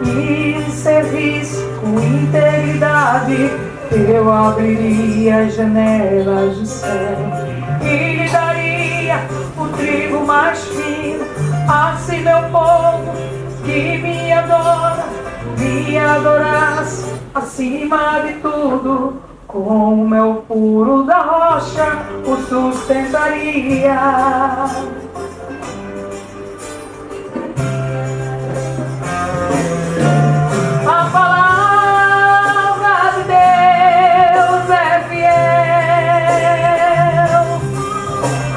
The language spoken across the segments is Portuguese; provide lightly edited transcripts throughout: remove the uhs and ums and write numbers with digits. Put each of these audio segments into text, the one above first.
e serviço com integridade, eu abriria as janelas do céu e lhe daria o trigo mais fino. Assim meu povo que me adora, me adorasse acima de tudo, com o mel puro da rocha o sustentaria. A palavra de Deus é fiel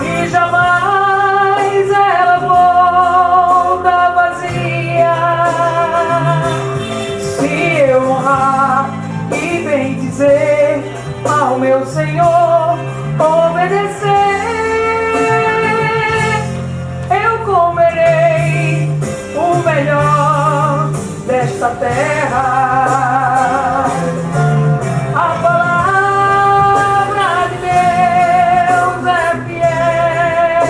e jamais ela volta vazia. Se eu honrar e bem dizer ao meu Senhor, obedecer, eu comerei o melhor desta terra. A palavra de Deus é fiel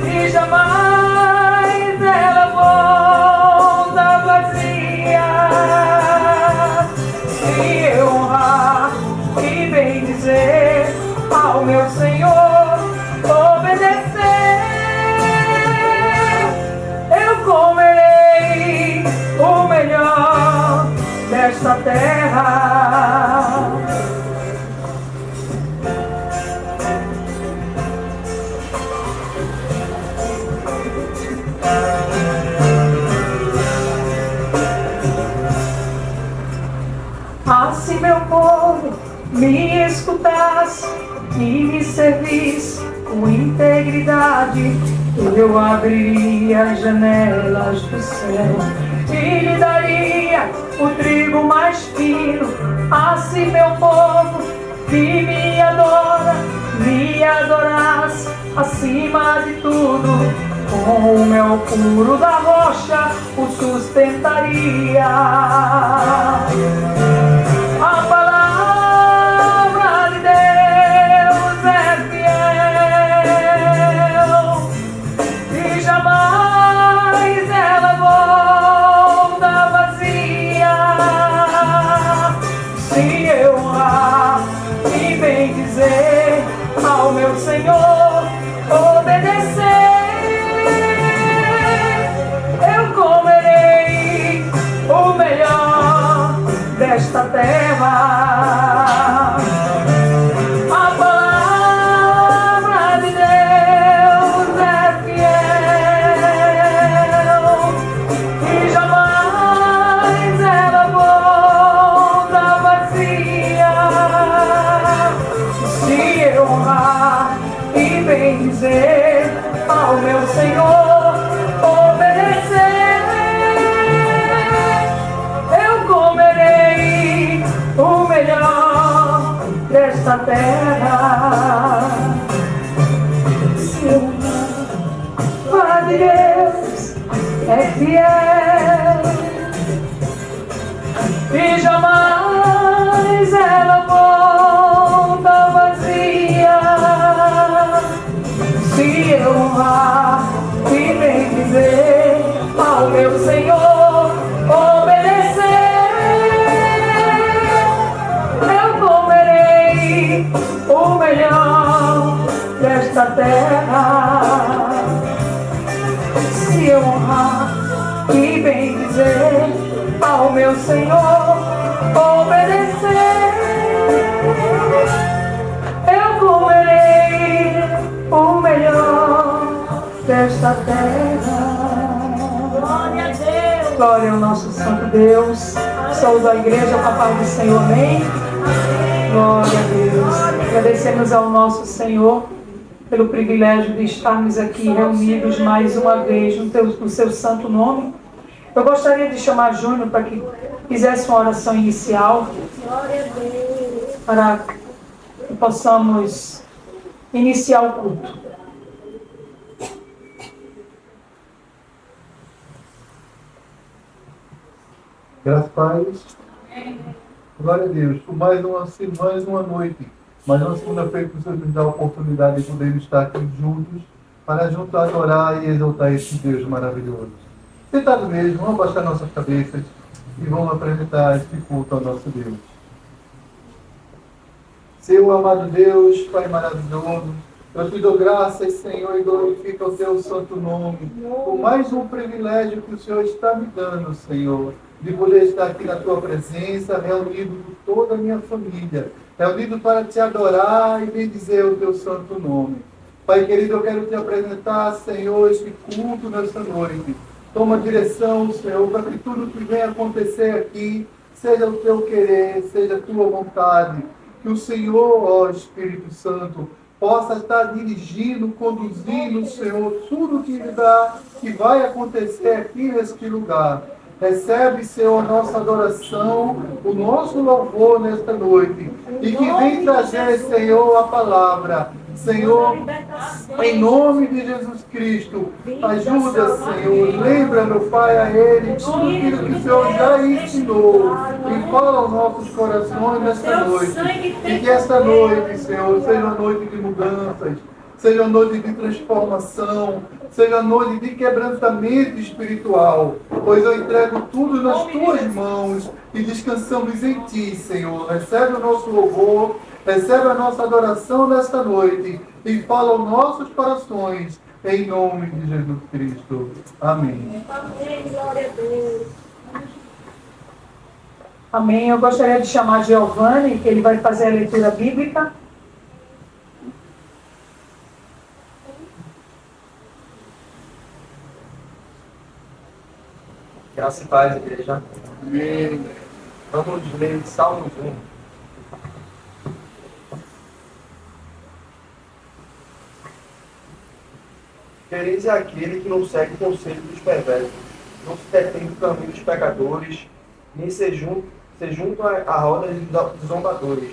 e jamais ela volta vazia. Se eu honrar e bem dizer ao meu Senhor, obedecer, eu comerei o melhor desta terra. Se meu povo me escutasse e me servisse com integridade, eu abriria as janelas do céu e lhe daria o trigo mais fino. Assim meu povo que me adora, me adorasse acima de tudo, com o mel puro da rocha o sustentaria. A palavra de Deus é fiel e jamais ela volta vazia. Se eu honrar e bem dizer ao meu Senhor, obedecer, eu comerei o melhor desta terra. A palavra de Deus é fiel e jamais ela volta vazia. Se eu honrar e bem dizer ao meu Senhor, obedecer, eu comerei o melhor desta terra. Se eu honrar de Deus é fiel e jamais ela volta vazia. Se eu honrar e bem dizer ao meu Senhor, obedecer, eu comerei o melhor desta terra. Se eu honrar e bem dizer ao meu Senhor, obedecer, eu comerei o melhor desta terra. Glória a Deus. Glória ao nosso Santo Deus. Saúde a igreja com a paz do Senhor, amém? Glória a Deus. Agradecemos ao nosso Senhor pelo privilégio de estarmos aqui reunidos mais uma vez no seu santo nome. Eu gostaria de chamar Júnior para que fizesse uma oração inicial, para que possamos iniciar o culto. Graças a Deus. Glória a Deus. Por mais uma noite, mais uma segunda-feira que o Senhor nos dá a oportunidade de podermos estar aqui juntos para juntos adorar e exaltar esse Deus maravilhoso. Sentado mesmo, vamos abaixar nossas cabeças e vamos apresentar este culto ao nosso Deus. Seu amado Deus, Pai maravilhoso, eu te dou graças, Senhor, e glorifico o teu santo nome, por mais um privilégio que o Senhor está me dando, Senhor, de poder estar aqui na tua presença, reunido com toda a minha família, reunido para te adorar e bendizer o teu santo nome. Pai querido, eu quero te apresentar, Senhor, este culto nesta noite. Toma direção, Senhor, para que tudo que venha acontecer aqui seja o teu querer, seja a tua vontade. Que o Senhor, ó Espírito Santo, possa estar dirigindo, conduzindo, Senhor, tudo que vai acontecer aqui neste lugar. Recebe, Senhor, nossa adoração, o nosso louvor nesta noite. E que vem trazer, Senhor, a palavra. Senhor, em nome de Jesus Cristo, ajuda, Senhor. Lembra, meu Pai, a Ele tudo aquilo que o Senhor já ensinou. E fala aos nossos corações nesta noite. E que esta noite, Senhor, seja uma noite de mudanças, seja uma noite de transformação, seja uma noite de quebrantamento espiritual. Pois eu entrego tudo nas tuas mãos e descansamos em ti, Senhor. Recebe o nosso louvor. Recebe a nossa adoração nesta noite e fala aos nossos corações, em nome de Jesus Cristo. Amém. Amém, glória a Deus. Amém. Eu gostaria de chamar Giovanni, que ele vai fazer a leitura bíblica. Graça e paz, igreja. Amém. Vamos ler Salmos 1. Feliz é aquele que não segue o conselho dos perversos, não se detém no caminho dos pecadores, nem se junta à roda dos zombadores.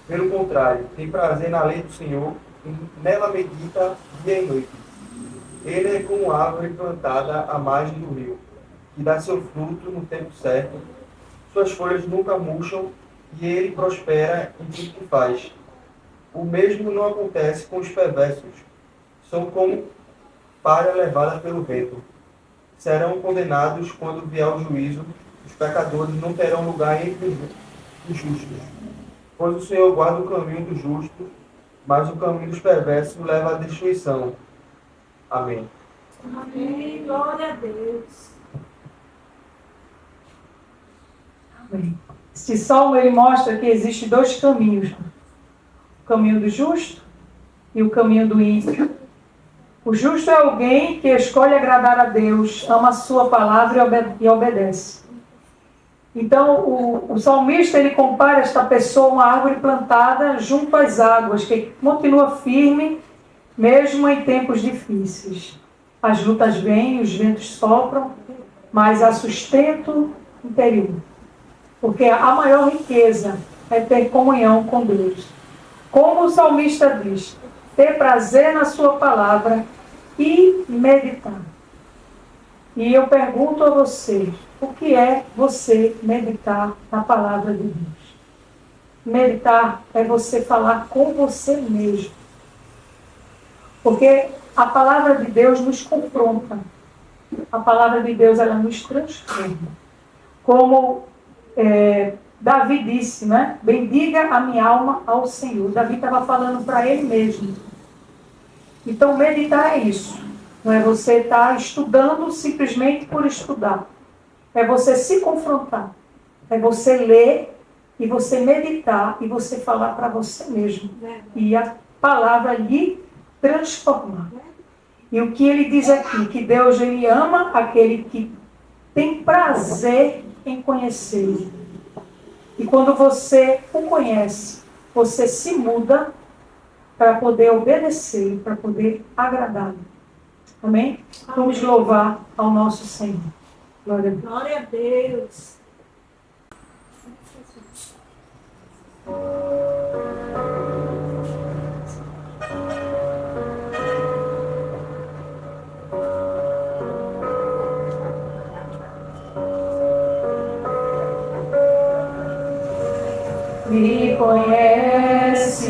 Pelo contrário, tem prazer na lei do Senhor, e nela medita dia e noite. Ele é como árvore plantada à margem do rio, que dá seu fruto no tempo certo, suas folhas nunca murcham, e ele prospera em tudo que faz. O mesmo não acontece com os perversos, são como palha levada pelo vento. Serão condenados quando vier o juízo, os pecadores não terão lugar entre os justos. Pois o Senhor guarda o caminho dos justos, mas o caminho dos perversos leva à destruição. Amém. Amém, glória a Deus. Amém. Este salmo ele mostra que existem dois caminhos. O caminho do justo e o caminho do ímpio. O justo é alguém que escolhe agradar a Deus, ama a sua palavra e obedece. Então, o salmista ele compara esta pessoa a uma árvore plantada junto às águas, que continua firme, mesmo em tempos difíceis. As lutas vêm, os ventos sopram, mas há sustento interior. Porque a maior riqueza é ter comunhão com Deus. Como o salmista diz, ter prazer na sua palavra e meditar. E eu pergunto a você, o que é você meditar na palavra de Deus? Meditar é você falar com você mesmo. Porque a palavra de Deus nos confronta. A palavra de Deus, ela nos transforma. Como Davi disse, né? Bendiga a minha alma ao Senhor. Davi estava falando para ele mesmo. Então, meditar é isso. Não é você estar estudando simplesmente por estudar. É você se confrontar. É você ler e você meditar e você falar para você mesmo. E a palavra lhe transformar. E o que ele diz aqui, que Deus ele ama aquele que tem prazer em conhecer. E quando você o conhece, você se muda para poder obedecer, para poder agradá-lo. Amém? Vamos louvar ao nosso Senhor. Glória a Deus. Glória a Deus. Me conheces,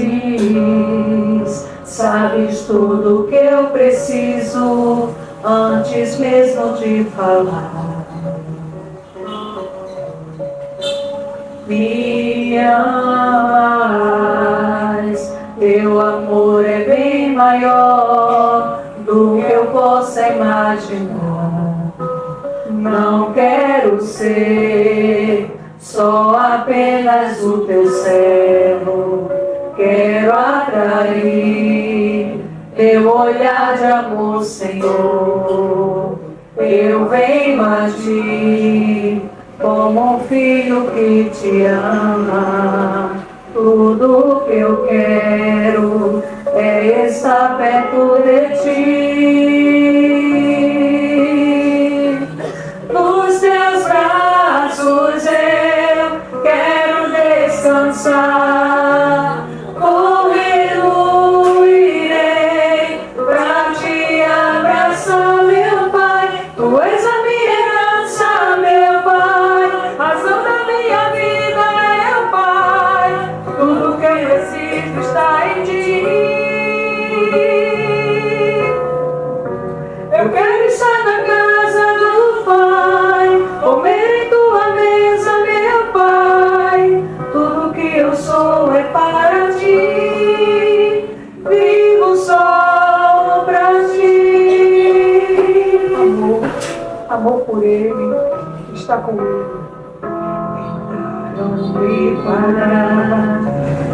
sabes tudo que eu preciso. antes mesmo de falar. Me amas, teu amor é bem maior do que eu possa imaginar. Não quero ser só apenas o teu servo, quero atrair teu olhar de amor, Senhor. Eu venho a ti como um filho que te ama. Tudo que eu quero é estar perto de ti. Nos teus braços eu quero descansar. Correndo irei pra te abraçar, meu Pai. Tu és a minha herança, meu Pai. Razão da minha vida, meu Pai. Tudo que eu preciso está em ti. Eu quero estar na casa do Pai, comer em tua mesa, meu Pai. Tudo que eu sou é para ti, vivo só pra ti. Amor por Ele, está com Ele. Não me parar,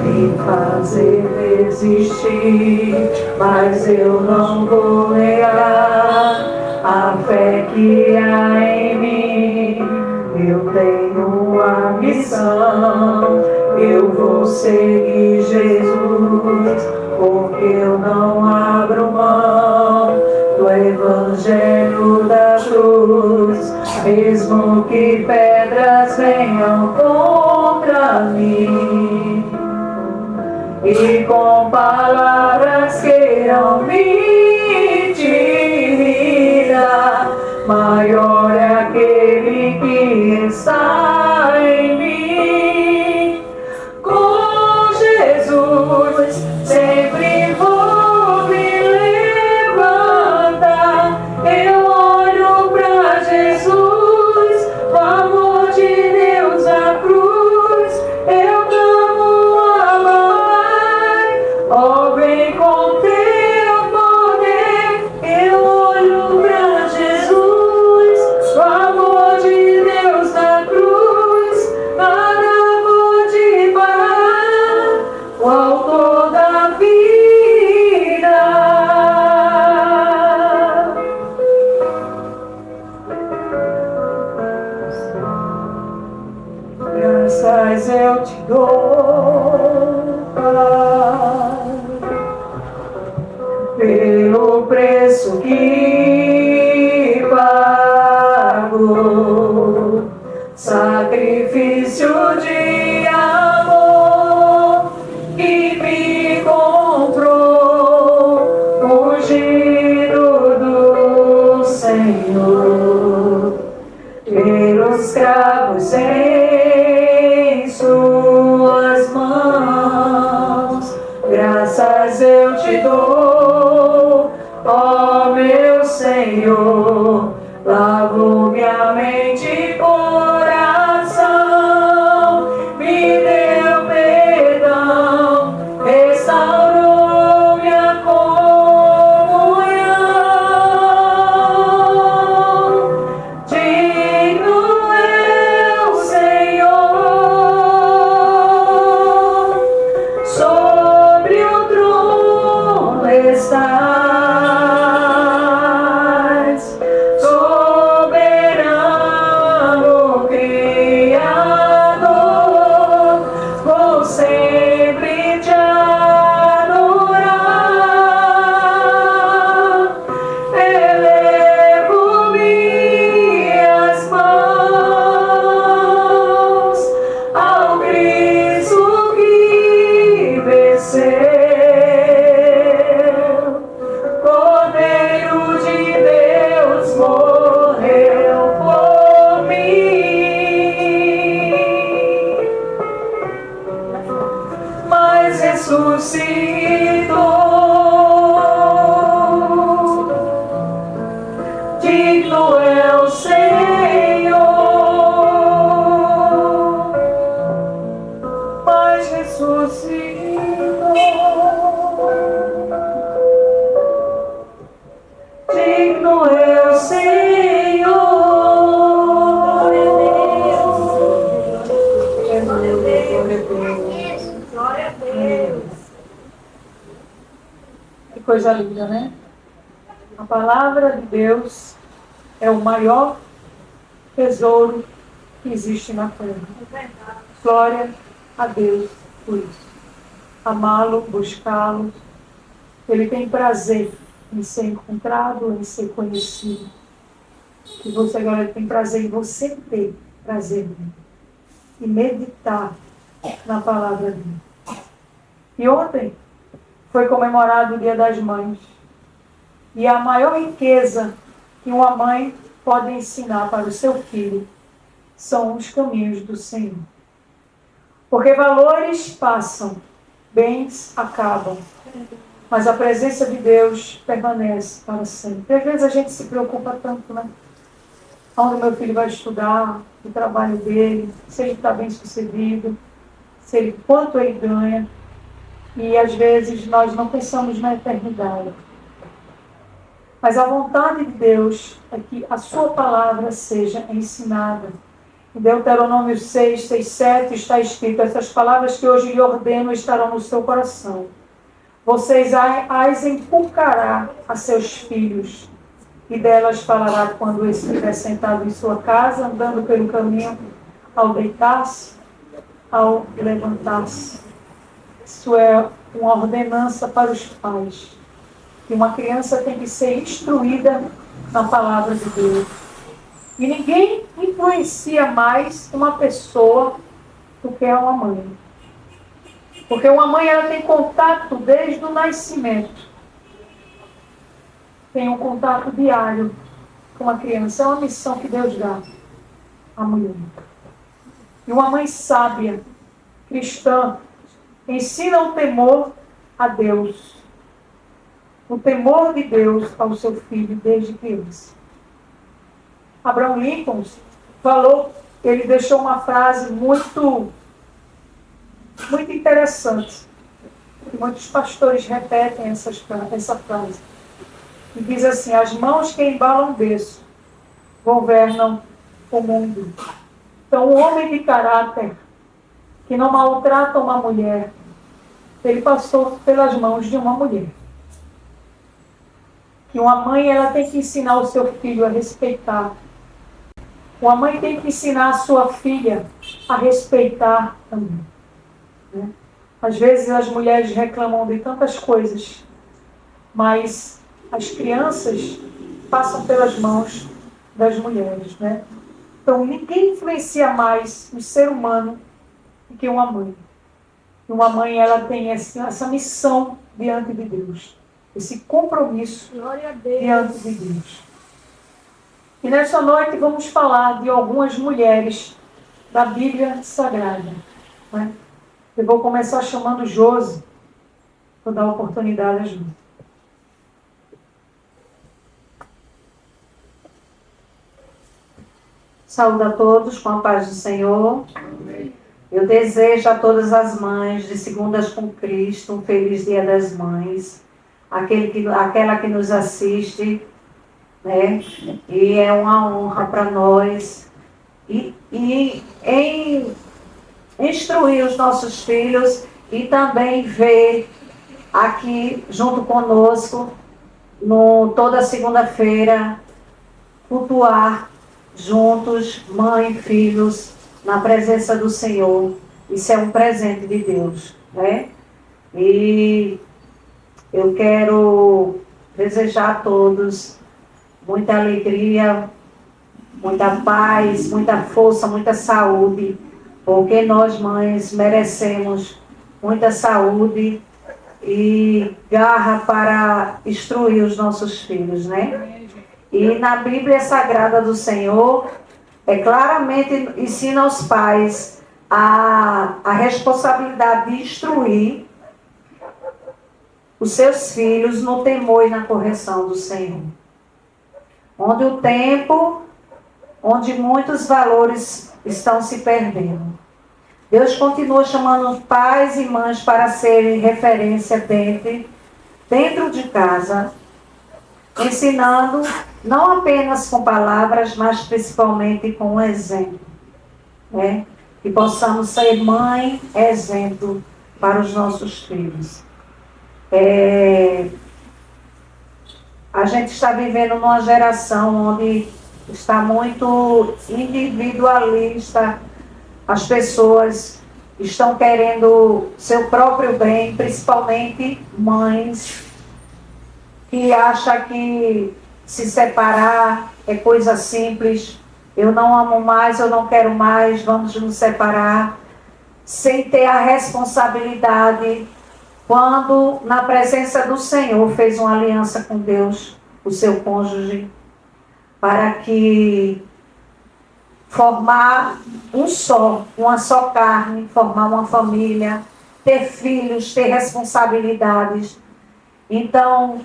me fazer desistir, mas eu não vou negar a fé que há em mim. Eu tenho uma missão, eu vou seguir Jesus, porque eu não abro mão do Evangelho da cruz, mesmo que pedras venham contra mim e com palavras queiram me intimidar. Maior é aquele que está em mim. Com Jesus sempre vou me levantar. Eu olho pra Jesus, o amor de Deus a cruz. Eu clamo amar, ó vem com teu poder. Eu olho pra Jesus, o amor de Deus na cruz. Nada pode parar o autor da vida. Graças eu te dou, Pai, pelo preço que pago, sacrifício de amor que me comprou, ungido do Senhor, pelos cravos em suas mãos. Graças eu te dou, ó meu Senhor. Lavo minha mente e coração, me deu perdão, restaurou minha comunhão. Digno é o Senhor, sobre o trono estás, soberano Criador, vou sempre te adorar. Elevo minhas mãos ao Cristo que venceu, Cordeiro de Deus morreu por mim, mas ressuscitou. coisa linda, né? A palavra de Deus é o maior tesouro que existe na terra. Glória a Deus por isso. Amá-lo, buscá-lo. Ele tem prazer em ser encontrado, em ser conhecido. E você agora tem prazer em você ter prazer nele. E meditar na palavra dele. E ontem foi comemorado o Dia das Mães. E a maior riqueza que uma mãe pode ensinar para o seu filho são os caminhos do Senhor. Porque valores passam, bens acabam, mas a presença de Deus permanece para sempre. Às vezes a gente se preocupa tanto, né? Onde meu filho vai estudar, o trabalho dele, se ele está bem sucedido, quanto ele ganha. E às vezes nós não pensamos na eternidade. Mas a vontade de Deus é que a sua palavra seja ensinada. Em Deuteronômio 6, 6, 7 está escrito: essas palavras que hoje lhe ordeno estarão no seu coração. Vocês as inculcará a seus filhos, e delas falará quando estiver sentado em sua casa, andando pelo caminho, ao deitar-se, ao levantar-se. Isso é uma ordenança para os pais. Que uma criança tem que ser instruída na palavra de Deus. E ninguém influencia mais uma pessoa do que uma mãe. Porque uma mãe, ela tem contato desde o nascimento. Tem um contato diário com a criança. É uma missão que Deus dá à mulher. E uma mãe sábia, cristã, ensina o temor a Deus. O temor de Deus ao seu filho desde criança. Abraham Lincoln falou, ele deixou uma frase muito interessante. E muitos pastores repetem essa frase. E diz assim: as mãos que embalam o berço governam o mundo. Então, um homem de caráter que não maltrata uma mulher, ele passou pelas mãos de uma mulher. Que uma mãe, ela tem que ensinar o seu filho a respeitar. Uma mãe tem que ensinar a sua filha a respeitar também. Né? Às vezes as mulheres reclamam de tantas coisas, mas as crianças passam pelas mãos das mulheres. Né? Então ninguém influencia mais o ser humano do que uma mãe. Uma mãe, ela tem essa missão diante de Deus. Esse compromisso diante de Deus. E nessa noite vamos falar de algumas mulheres da Bíblia Sagrada. Né? Eu vou começar chamando Josi. Vou dar oportunidade a Josi. Saúdo a todos com a paz do Senhor. Eu desejo a todas as mães de Segundas com Cristo um feliz Dia das Mães. Aquela que nos assiste, né? E é uma honra para nós e em instruir os nossos filhos e também ver aqui junto conosco toda segunda-feira cultuar juntos, mãe e filhos, na presença do Senhor. Isso é um presente de Deus, né? E eu quero desejar a todos muita alegria, muita paz, muita força, muita saúde, porque nós, mães, merecemos muita saúde e garra para instruir os nossos filhos, né? E na Bíblia Sagrada do Senhor, claramente ensina aos pais a responsabilidade de instruir os seus filhos no temor e na correção do Senhor. Onde muitos valores estão se perdendo. Deus continua chamando pais e mães para serem referência dentro de casa, ensinando não apenas com palavras, mas principalmente com exemplo. Né? Que possamos ser mãe, exemplo para os nossos filhos. A gente está vivendo numa geração onde está muito individualista. As pessoas estão querendo seu próprio bem, principalmente mães que acham que se separar é coisa simples. Eu não amo mais, eu não quero mais, vamos nos separar, sem ter a responsabilidade, quando na presença do Senhor fez uma aliança com Deus, o seu cônjuge, para que formar um só, uma só carne, formar uma família, ter filhos, ter responsabilidades. Então,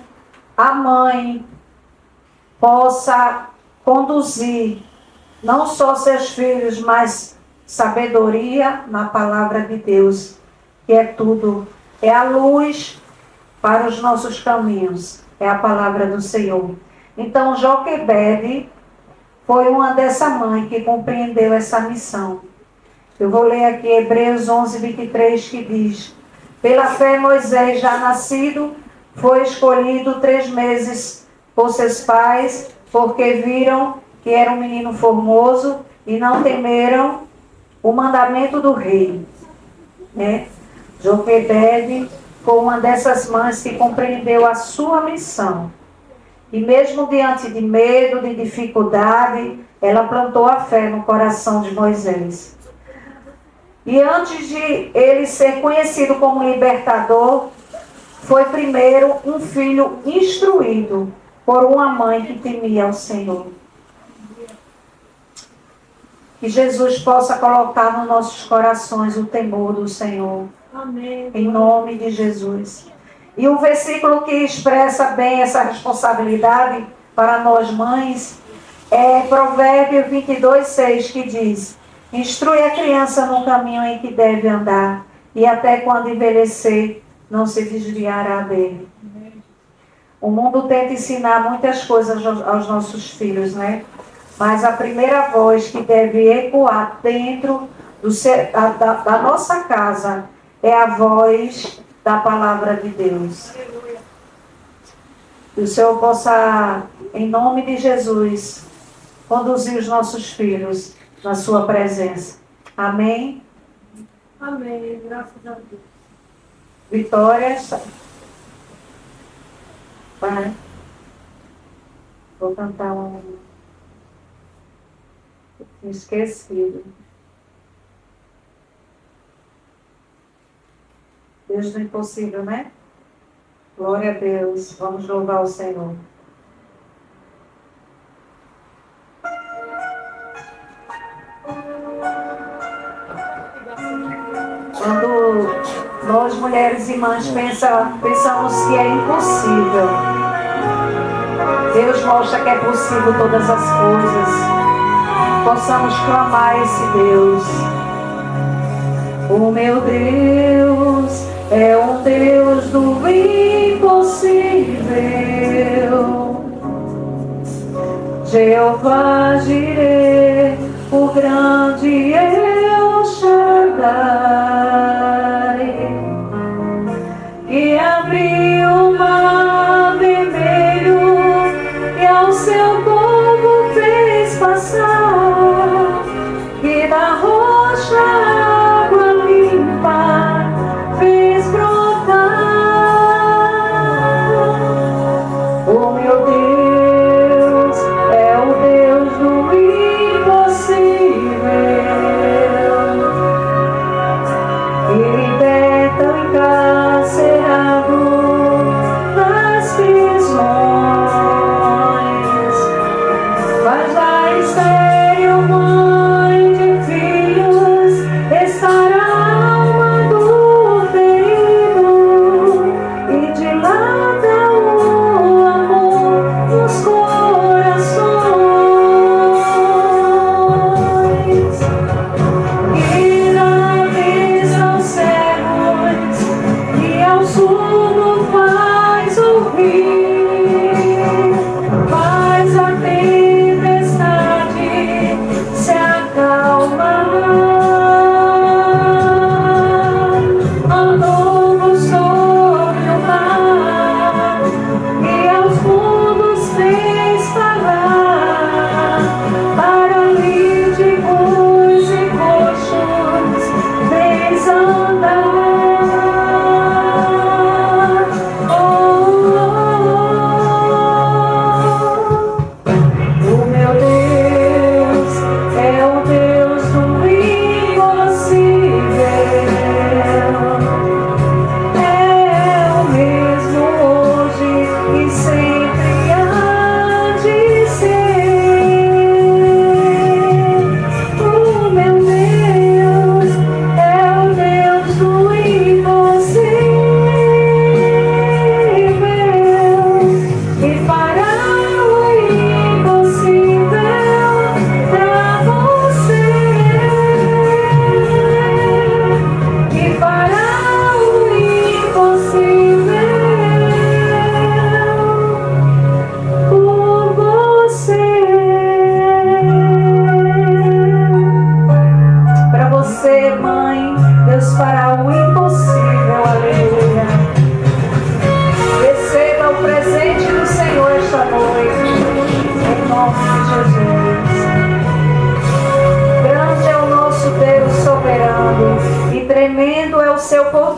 a mãe possa conduzir não só seus filhos, mas sabedoria na palavra de Deus, que é tudo, é a luz para os nossos caminhos, é a palavra do Senhor. Então, Joquebede foi uma dessa mãe que compreendeu essa missão. Eu vou ler aqui Hebreus 11, 23, que diz: pela fé Moisés, já nascido, foi escolhido 3 meses por seus pais, porque viram que era um menino formoso e não temeram o mandamento do rei. Joquebede foi uma dessas mães que compreendeu a sua missão. E mesmo diante de medo, de dificuldade, ela plantou a fé no coração de Moisés. E antes de ele ser conhecido como libertador, foi primeiro um filho instruído por uma mãe que temia ao Senhor. Que Jesus possa colocar nos nossos corações o temor do Senhor. Amém. Em nome de Jesus. E o versículo que expressa bem essa responsabilidade para nós mães é Provérbios 22, 6, que diz: instrui a criança no caminho em que deve andar, e até quando envelhecer, não se desviará dele. O mundo tenta ensinar muitas coisas aos nossos filhos, né? Mas a primeira voz que deve ecoar dentro da nossa casa é a voz da palavra de Deus. Que o Senhor possa, em nome de Jesus, conduzir os nossos filhos na sua presença. Amém? Amém. Graças a Deus. Vitória. Pai, vou cantar uma. Esquecido. Deus do impossível, né? Glória a Deus. Vamos louvar o Senhor. Quando nós, mulheres e mães, pensamos que é impossível, Deus mostra que é possível todas as coisas. Possamos clamar a esse Deus. O meu Deus é um Deus do impossível. Jeová Jireh, o grande El Shaddai, que abriu o mar vermelho e ao seu povo fez passar, que da rocha água limpa fez brotar. O meu Deus é o Deus do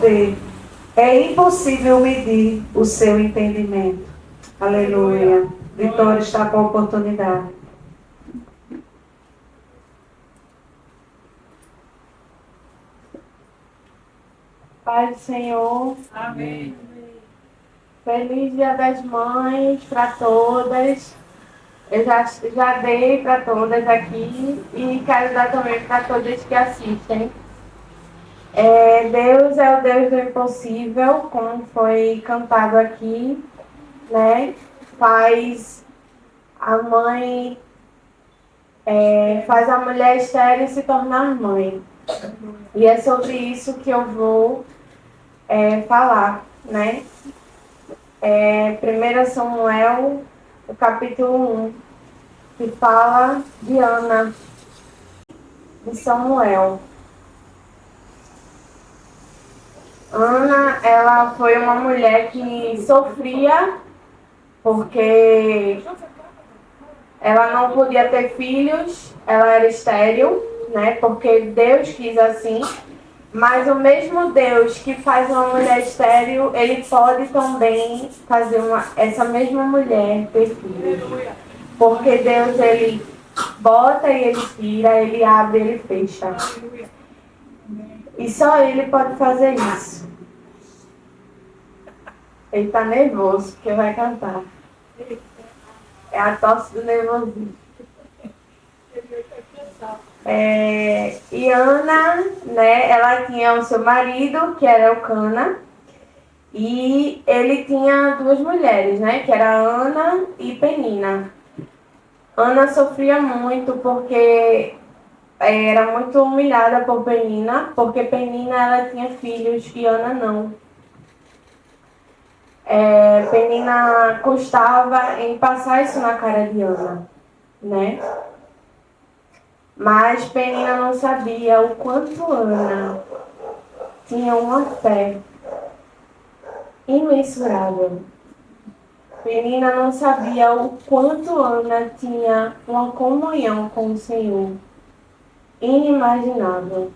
poder. É impossível medir o seu entendimento. Aleluia. Vitória está com a oportunidade. Pai do Senhor. Amém. Feliz Dia das Mães para todas. Eu já dei para todas aqui e quero dar também para todas que assistem. Deus é o Deus do impossível, como foi cantado aqui, né? Faz a mãe, faz a mulher estéril se tornar mãe. E é sobre isso que eu vou falar, né? 1 Samuel, o capítulo 1, que fala de Ana, de Samuel. Ana, ela foi uma mulher que sofria porque ela não podia ter filhos, ela era estéril, né? Porque Deus quis assim. Mas o mesmo Deus que faz uma mulher estéril, Ele pode também fazer essa mesma mulher ter filhos. Porque Deus, Ele bota e Ele tira, Ele abre e Ele fecha. E só Ele pode fazer isso. Ele está nervoso, porque vai cantar. É a tosse do nervosismo. E Ana, né, ela tinha o seu marido, que era Eucana, e ele tinha duas mulheres, né, que era Ana e Penina. Ana sofria muito porque era muito humilhada por Penina, porque Penina ela tinha filhos e Ana não. Penina custava em passar isso na cara de Ana, né? Mas Penina não sabia o quanto Ana tinha uma fé imensurável. Penina não sabia o quanto Ana tinha uma comunhão com o Senhor inimaginável.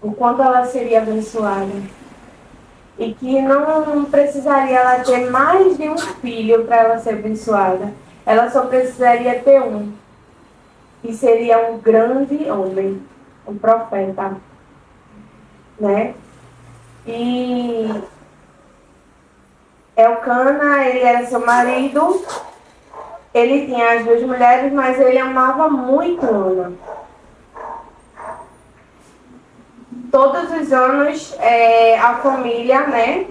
O quanto ela seria abençoada. E que não precisaria ela ter mais de um filho para ela ser abençoada. Ela só precisaria ter um. E seria um grande homem, um profeta, né? E Elcana, ele era seu marido, ele tinha as duas mulheres, mas ele amava muito Ana. Todos os anos a família, né,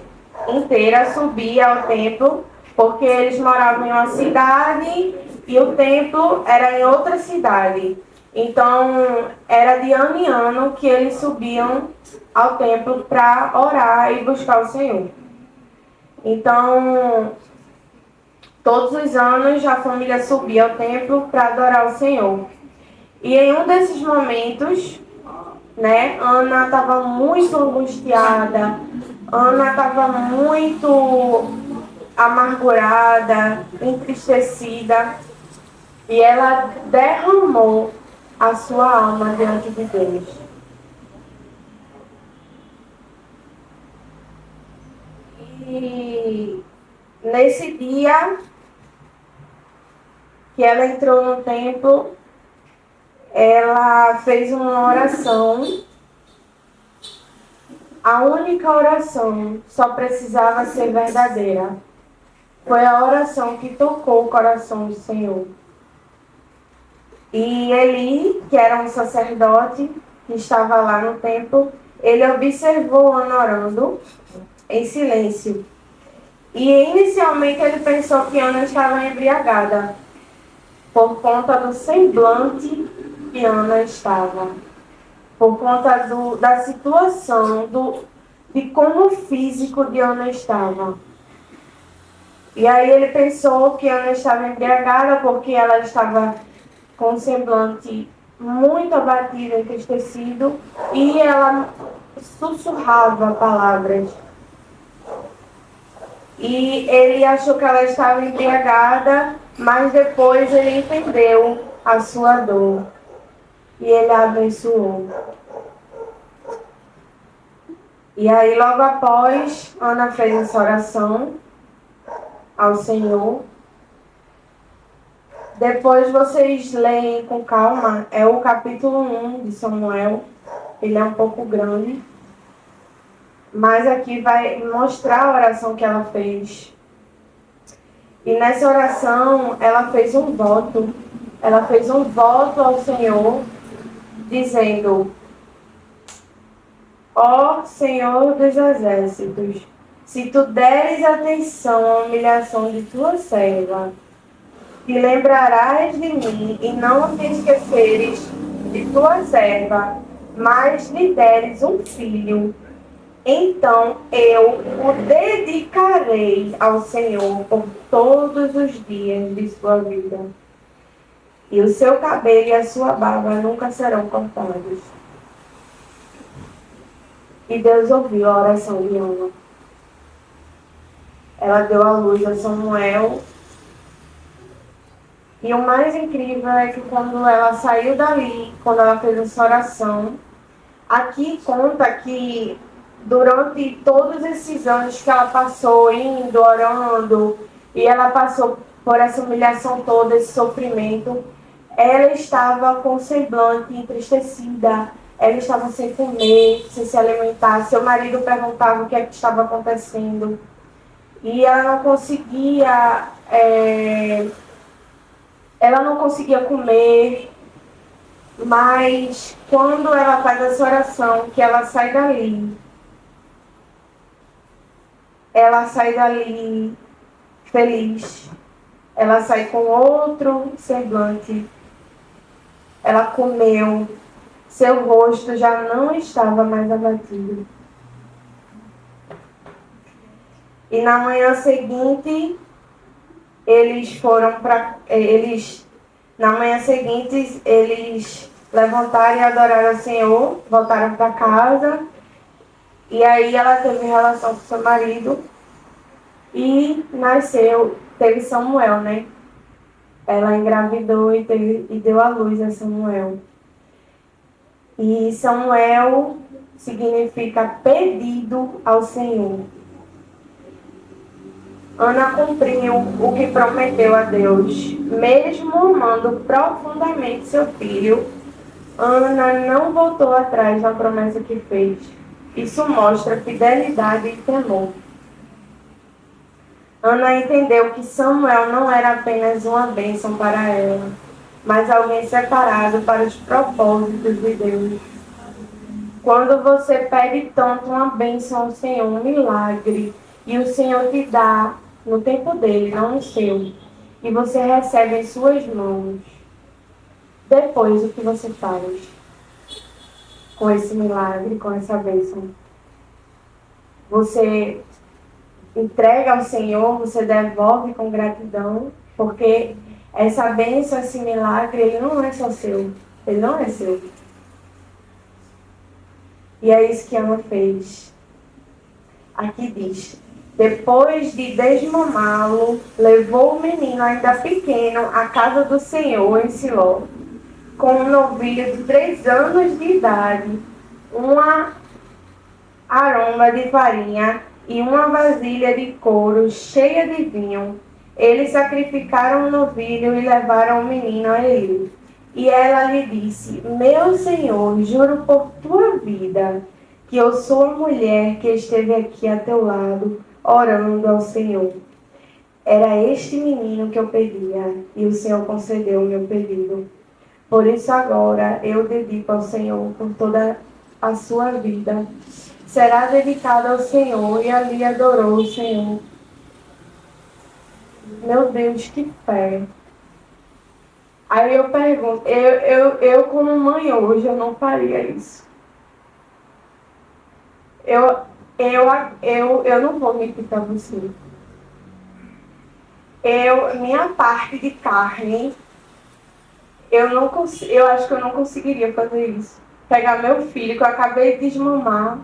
inteira subia ao templo, porque eles moravam em uma cidade e o templo era em outra cidade. Então, era de ano em ano que eles subiam ao templo para orar e buscar o Senhor. Então, todos os anos a família subia ao templo para adorar o Senhor. E em um desses momentos, né, Ana estava muito angustiada, Ana estava muito amargurada, entristecida, e ela derramou a sua alma diante de Deus. E nesse dia que ela entrou no templo, ela fez uma oração. A única oração só precisava ser verdadeira. Foi a oração que tocou o coração do Senhor. E Eli, que era um sacerdote que estava lá no templo, ele observou Ana orando em silêncio. E inicialmente ele pensou que Ana estava embriagada, por conta do semblante que Ana estava, por conta da situação, de como o físico de Ana estava. E aí ele pensou que Ana estava embriagada porque ela estava com um semblante muito abatido, entristecido, e ela sussurrava palavras. E ele achou que ela estava embriagada, mas depois ele entendeu a sua dor. E ele a abençoou. E aí, logo após, Ana fez essa oração ao Senhor. Depois vocês leem com calma, é o capítulo 1 de Samuel. Ele é um pouco grande, mas aqui vai mostrar a oração que ela fez. E nessa oração, ela fez um voto. Ela fez um voto ao Senhor, dizendo: ó Senhor dos exércitos, se tu deres atenção à humilhação de tua serva, te lembrarás de mim e não te esqueceres de tua serva, mas lhe deres um filho, então eu o dedicarei ao Senhor por todos os dias de sua vida. E o seu cabelo e a sua barba nunca serão cortados. E Deus ouviu a oração de Ana. Ela deu à luz a Samuel. E o mais incrível é que quando ela saiu dali, quando ela fez essa oração, aqui conta que durante todos esses anos que ela passou indo, orando, e ela passou por essa humilhação toda, esse sofrimento, ela estava com o semblante entristecida, ela estava sem comer, sem se alimentar. Seu marido perguntava o que é que estava acontecendo. E ela não conseguia comer, mas quando ela faz essa oração, que ela sai dali feliz, ela sai com outro semblante, ela comeu, seu rosto já não estava mais abatido. E na manhã seguinte, eles levantaram e adoraram ao Senhor, voltaram para casa. E aí ela teve relação com seu marido e teve Samuel, né? Ela engravidou e deu à luz a Samuel. E Samuel significa pedido ao Senhor. Ana cumpriu o que prometeu a Deus. Mesmo amando profundamente seu filho, Ana não voltou atrás da promessa que fez. Isso mostra fidelidade e temor. Ana entendeu que Samuel não era apenas uma bênção para ela, mas alguém separado para os propósitos de Deus. Quando você pede tanto uma bênção ao Senhor, um milagre, e o Senhor te dá no tempo dele, não no seu, e você recebe em suas mãos, depois o que você faz com esse milagre, com essa bênção? Você entrega ao Senhor, você devolve com gratidão, porque essa bênção, esse milagre, ele não é só seu, ele não é seu. E é isso que Ana fez. Aqui diz: depois de desmamá-lo, levou o menino ainda pequeno à casa do Senhor em Siló, com um novilho de 3 anos de idade, uma aroma de farinha e uma vasilha de couro cheia de vinho. Eles sacrificaram o novilho e levaram o menino a Eli. E ela lhe disse: meu senhor, juro por tua vida, que eu sou a mulher que esteve aqui a teu lado, orando ao Senhor. Era este menino que eu pedia, e o Senhor concedeu o meu pedido. Por isso agora eu dedico ao Senhor por toda a sua vida. Será dedicado ao Senhor, e ali adorou o Senhor. Meu Deus, que fé! Aí eu pergunto, eu como mãe hoje, eu não faria isso. Eu não vou mentir para você. Minha parte de carne, eu acho que eu não conseguiria fazer isso. Pegar meu filho, que eu acabei de desmamar,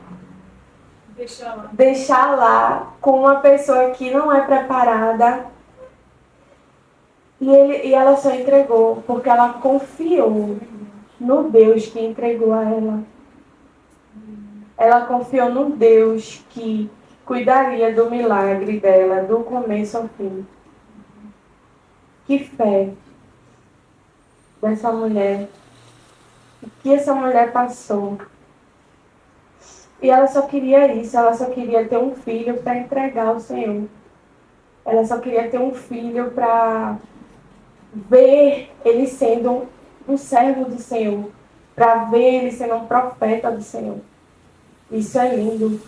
deixar lá com uma pessoa que não é preparada, e ela só entregou porque ela confiou no Deus que entregou a ela. Ela confiou no Deus que cuidaria do milagre dela, do começo ao fim. Que fé dessa mulher. O que essa mulher passou. E ela só queria isso, ela só queria ter um filho para entregar ao Senhor. Ela só queria ter um filho para ver ele sendo um servo do Senhor, para ver ele sendo um profeta do Senhor. Isso é lindo.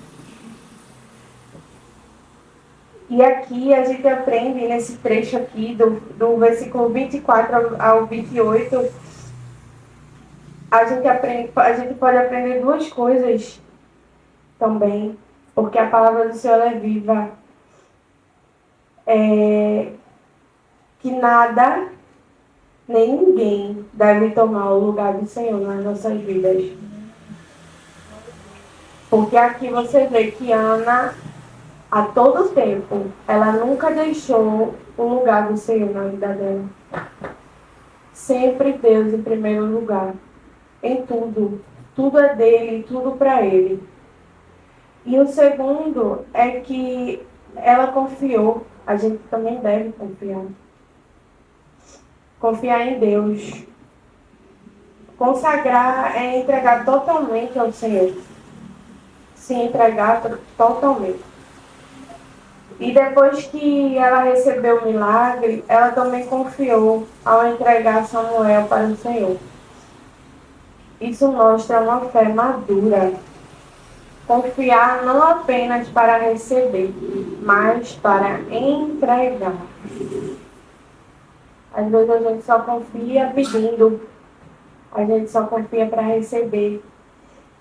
E aqui a gente aprende, nesse trecho aqui, do versículo 24 ao 28, a gente pode aprender duas coisas também, porque a palavra do Senhor é viva. Que nada, nem ninguém deve tomar o lugar do Senhor nas nossas vidas. Porque aqui você vê que Ana, a todo tempo, ela nunca deixou o lugar do Senhor na vida dela. Sempre Deus em primeiro lugar. Em tudo. Tudo é dele, tudo para ele. E o segundo é que ela confiou. A gente também deve confiar. Confiar em Deus. Consagrar é entregar totalmente ao Senhor. Se entregar totalmente. E depois que ela recebeu o milagre, ela também confiou ao entregar Samuel para o Senhor. Isso mostra uma fé madura. Confiar não apenas para receber, mas para entregar. Às vezes a gente só confia pedindo. A gente só confia para receber.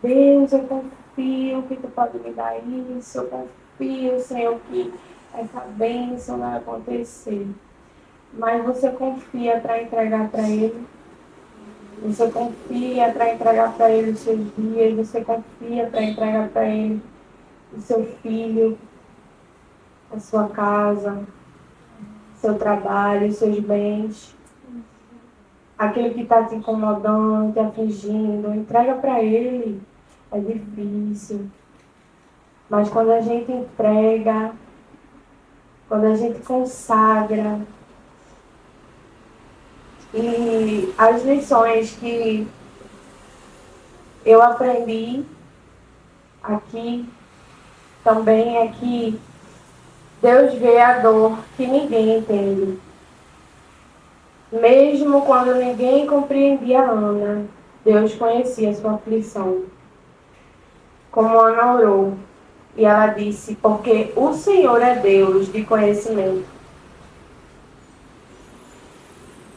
Deus, eu confio que tu pode me dar isso. Eu confio, Senhor, que essa bênção vai acontecer. Mas você confia para entregar para Ele? Você confia para entregar para Ele os seus dias? Você confia para entregar para Ele o seu filho, a sua casa, seu trabalho, os seus bens? Aquilo que está te incomodando, te afligindo, entrega para Ele. É difícil. Mas quando a gente entrega, quando a gente consagra, e as lições que eu aprendi aqui também é que Deus vê a dor que ninguém entende. Mesmo quando ninguém compreendia Ana, Deus conhecia a sua aflição. Como Ana orou, e ela disse, porque o Senhor é Deus de conhecimento.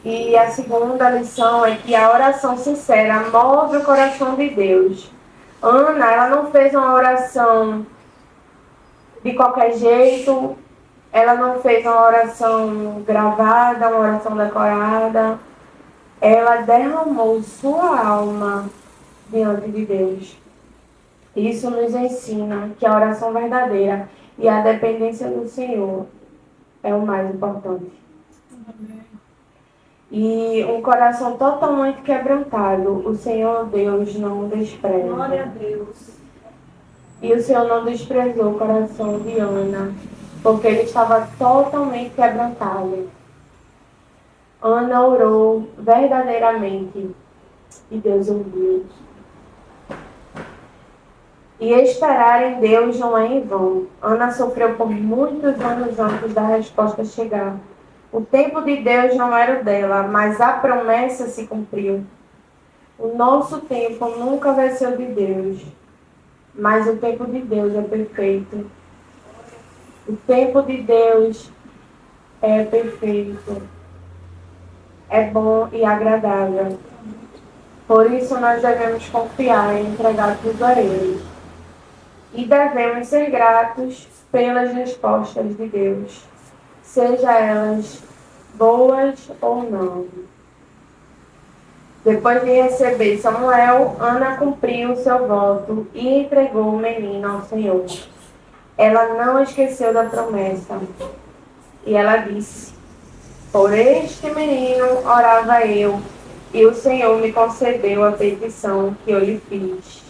E a segunda lição é que a oração sincera move o coração de Deus. Ana, ela não fez uma oração de qualquer jeito, ela não fez uma oração gravada, uma oração decorada. Ela derramou sua alma diante de Deus. Isso nos ensina que a oração verdadeira e a dependência do Senhor é o mais importante. E um coração totalmente quebrantado, o Senhor Deus não despreza. Glória a Deus. E o Senhor não desprezou o coração de Ana, porque ele estava totalmente quebrantado. Ana orou verdadeiramente e Deus ouviu. E esperar em Deus não é em vão. Ana sofreu por muitos anos antes da resposta chegar. O tempo de Deus não era o dela, mas a promessa se cumpriu. O nosso tempo nunca vai ser o de Deus, mas o tempo de Deus é perfeito. O tempo de Deus é perfeito. É bom e agradável. Por isso nós devemos confiar e entregar tudo a Ele. E devemos ser gratos pelas respostas de Deus, seja elas boas ou não. Depois de receber Samuel, Ana cumpriu o seu voto e entregou o menino ao Senhor. Ela não esqueceu da promessa. E ela disse, por este menino orava eu, e o Senhor me concedeu a petição que eu lhe fiz.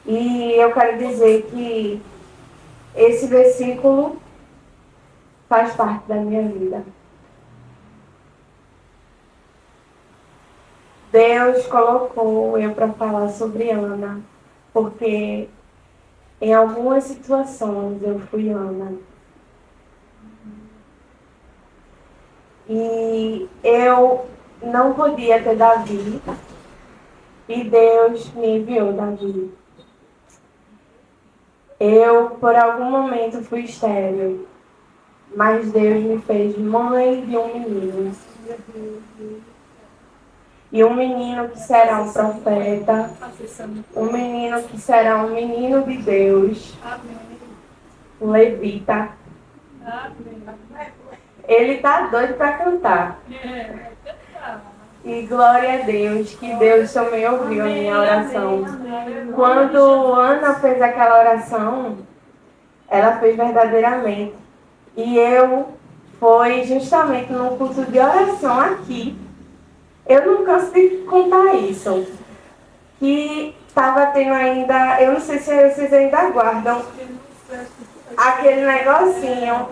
E eu quero dizer que esse versículo faz parte da minha vida. Deus colocou eu para falar sobre Ana, porque em algumas situações eu fui Ana. E eu não podia ter Davi, e Deus me enviou Davi. Eu, por algum momento, fui estéril, mas Deus me fez mãe de um menino. E um menino que será um profeta, um menino que será um menino de Deus, um levita. Ele tá doido para cantar. E glória a Deus, que Deus também ouviu a minha oração. Quando Ana fez aquela oração, ela fez verdadeiramente. E foi justamente num culto de oração aqui. Eu não canso de contar isso. Que estava tendo ainda, eu não sei se vocês ainda guardam, aquele negocinho.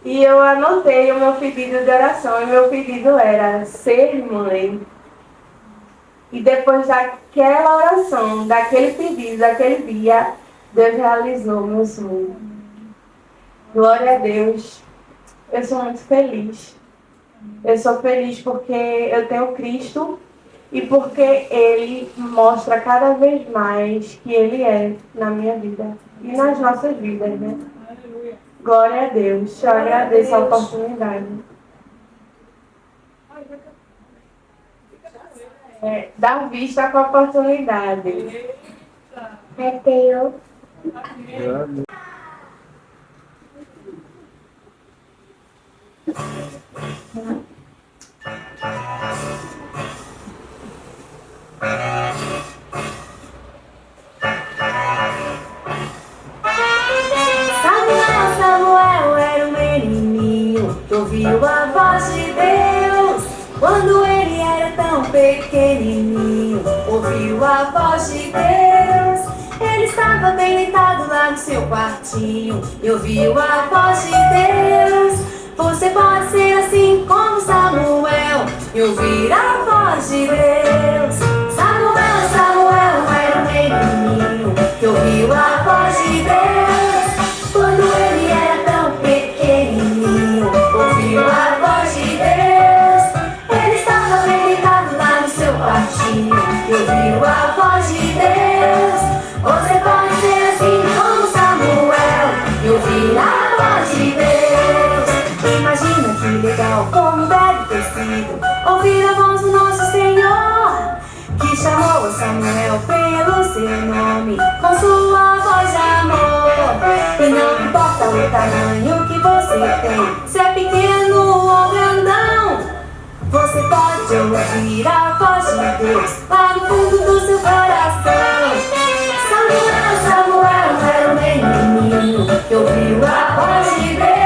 E eu anotei o meu pedido de oração, e meu pedido era ser mãe. E depois daquela oração, daquele pedido, daquele dia, Deus realizou o meu sonho. Glória a Deus. Eu sou muito feliz. Eu sou feliz porque eu tenho Cristo e porque Ele mostra cada vez mais que Ele é na minha vida e nas nossas vidas, né? Glória a Deus. Eu agradeço a oportunidade. Davi está com a oportunidade. Eu. Samuel era um menininho que ouviu a voz de Deus. Quando ele era tão pequenininho, ouviu a voz de Deus. Ele estava bem deitado lá no seu quartinho e ouviu a voz de Deus. Você pode ser assim como Samuel e ouvir a voz de Deus. Samuel era um menininho que ouviu a voz de Deus. Quando ele era tão pequenininho, ouviu a voz de Deus. Ele estava bem deitado lá no seu quartinho e ouviu a voz de Deus. Você pode ser assim como Samuel e ouvir a voz de Deus. Imagina que legal, como deve ter sido ouvir a voz do nosso Senhor, que chamou Samuel pelo seu nome, com sua voz de amor. E não importa o tamanho que você tem, se é pequeno ou grandão, você pode ouvir a voz de Deus lá no fundo do seu coração. Samuel era um menininho que ouviu a voz de Deus.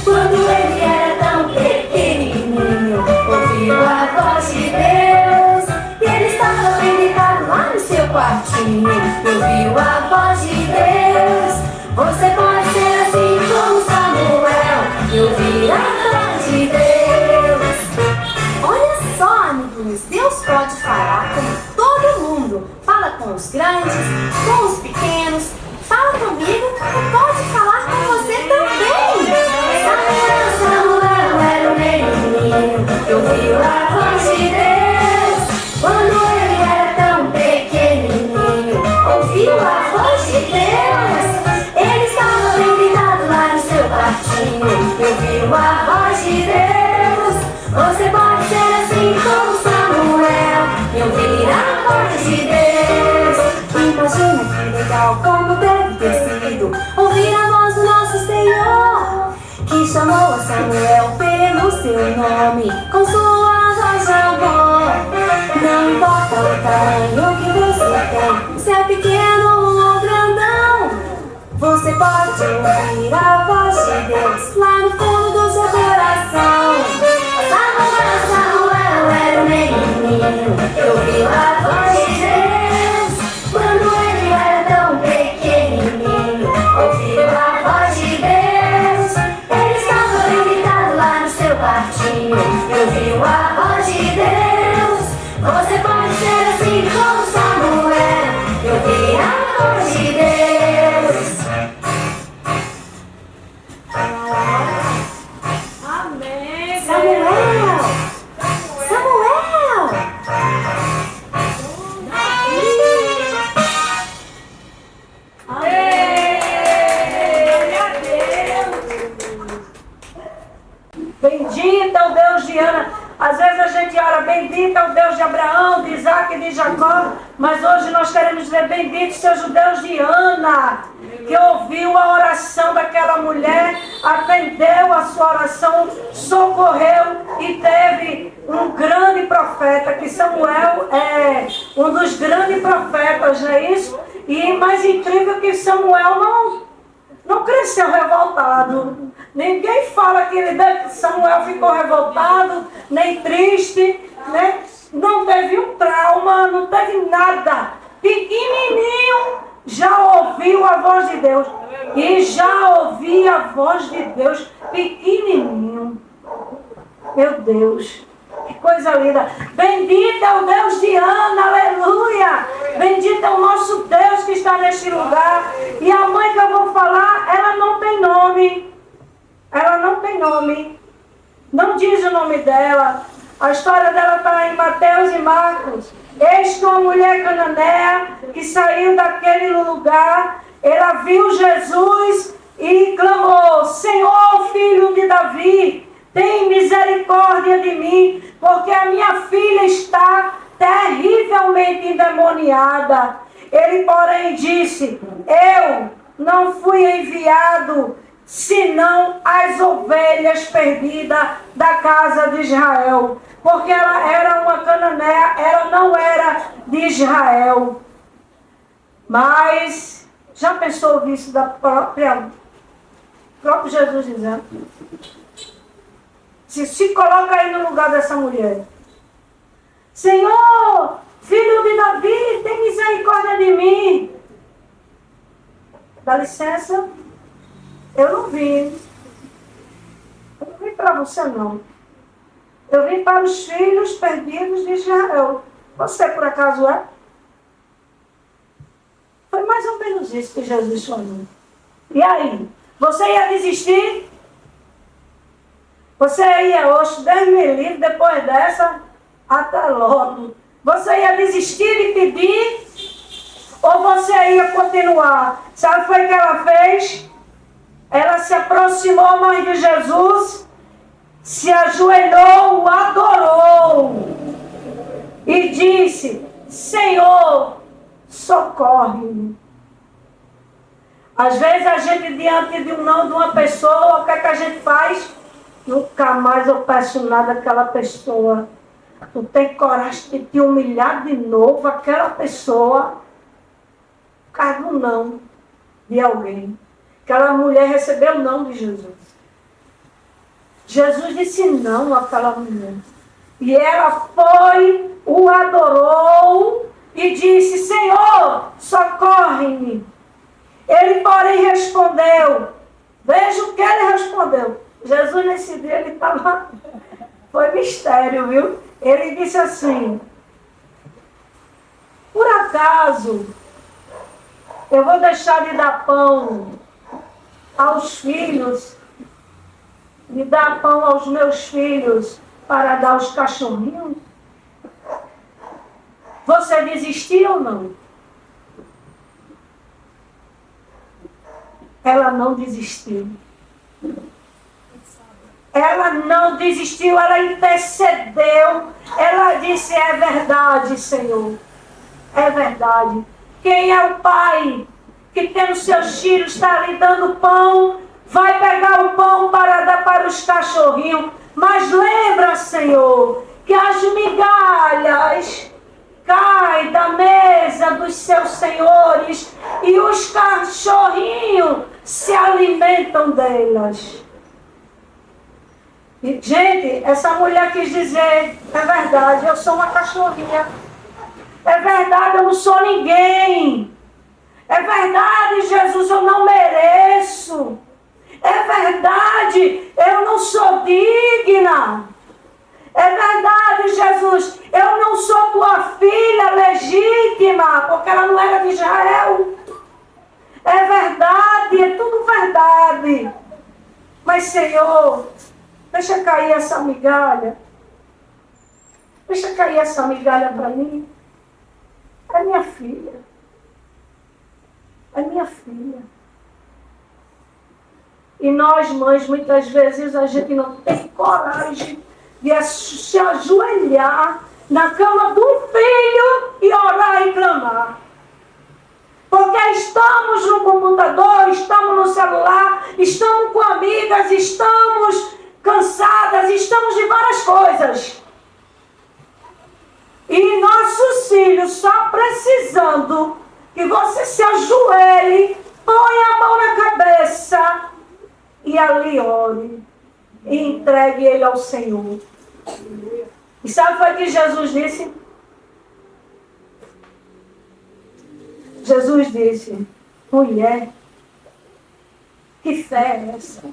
Quando ele era tão pequenininho, ouviu a voz de Deus. E ele estava bem deitado lá no seu quartinho e ouviu a voz de Deus. Você pode ser assim como Samuel e ouvir a voz de Deus. Olha só, amiguinhos, Deus pode falar com todo mundo. Fala com os grandes, com os pequenos. Fala comigo e pode falar com você também. Samuel era um menininho que ouviu a voz de Deus. Quando ele era tão pequenininho, ouviu a voz de Deus. Ele estava bem deitado lá no seu quartinho e ouviu a voz de Deus. Você pode ser assim como Samuel e ouvir a voz de Deus. Imagina que legal, como deve ter sido ouvir a voz do nosso Senhor, que chamou Samuel pelo seu nome, com sua voz de amor. Não importa o tamanho que você tem, se é pequeno ou grandão, você pode ouvir a voz de Deus lá no fundo do seu coração. Samuel era um menininho que ouviu a voz de Deus. Quando ele era de Jacó, mas hoje nós queremos dizer: bendito seja o Deus de Ana, que ouviu a oração daquela mulher, atendeu a sua oração, socorreu e teve um grande profeta, que Samuel é um dos grandes profetas, não é isso? E mais incrível que Samuel não cresceu revoltado. Ninguém fala que Samuel ficou revoltado, nem triste, né? Não teve um trauma, não teve nada. Pequenininho já ouviu a voz de Deus. E já ouvi a voz de Deus pequenininho. Meu Deus, que coisa linda. Bendito é o Deus de Ana, aleluia. Bendito é o nosso Deus que está neste lugar. E a mãe que eu vou falar, ela não tem nome. Ela não tem nome. Não diz o nome dela. A história dela está em Mateus e Marcos. Eis que uma mulher cananeia que saiu daquele lugar, ela viu Jesus e clamou: Senhor, filho de Davi, tem misericórdia de mim, porque a minha filha está terrivelmente endemoniada. Ele, porém, disse: eu não fui enviado senão as ovelhas perdidas da casa de Israel. Porque ela era uma cananeia, ela não era de Israel. Mas, já pensou isso da próprio Jesus dizendo? Se coloca aí no lugar dessa mulher. Senhor, filho de Davi, tem misericórdia de mim. Dá licença, eu não vim para você não. Eu vim para os filhos perdidos de Israel. Você por acaso é? Foi mais ou menos isso que Jesus falou. E aí? Você ia desistir? Você ia, hoje, Deus me livre, depois dessa, até logo. Você ia desistir de pedir? Ou você ia continuar? Sabe o que foi que ela fez? Ela se aproximou mais de Jesus, se ajoelhou, o adorou e disse: Senhor, socorre-me. Às vezes a gente, diante de um não de uma pessoa, o que é que a gente faz? Nunca mais eu peço nada àquela pessoa. Tu tem coragem de te humilhar de novo aquela pessoa por causa do não de alguém. Aquela mulher recebeu o não de Jesus. Jesus disse não àquela mulher. E ela foi, o adorou e disse: Senhor, socorre-me. Ele, porém, respondeu. Veja o que ele respondeu. Jesus, nesse dia, ele estava... Foi mistério, viu? Ele disse assim: por acaso eu vou deixar de dar pão aos filhos, de dar pão aos meus filhos para dar aos cachorrinhos? Você desistiu ou não? Ela não desistiu. Ela não desistiu, ela intercedeu. Ela disse: é verdade, Senhor. É verdade. Quem é o pai que tendo seus filhos, está lhe dando pão, vai pegar o pão para dar para os cachorrinhos? Mas lembra, Senhor, que as migalhas caem da mesa dos seus senhores e os cachorrinhos se alimentam delas. E, gente, essa mulher quis dizer: é verdade, eu sou uma cachorrinha. É verdade, eu não sou ninguém. É verdade, Jesus, eu não mereço. É verdade, eu não sou digna. É verdade, Jesus, eu não sou tua filha legítima, porque ela não era de Israel. É verdade, é tudo verdade. Mas, Senhor, deixa cair essa migalha. Deixa cair essa migalha para mim. É minha filha. É minha filha. E nós, mães, muitas vezes a gente não tem coragem de se ajoelhar na cama do filho estamos cansadas, estamos de várias coisas. E nossos filhos só precisando que você se ajoelhe, põe a mão na cabeça e ali ore e entregue ele ao Senhor. E sabe o que foi que Jesus disse? Jesus disse: mulher, que fé é essa?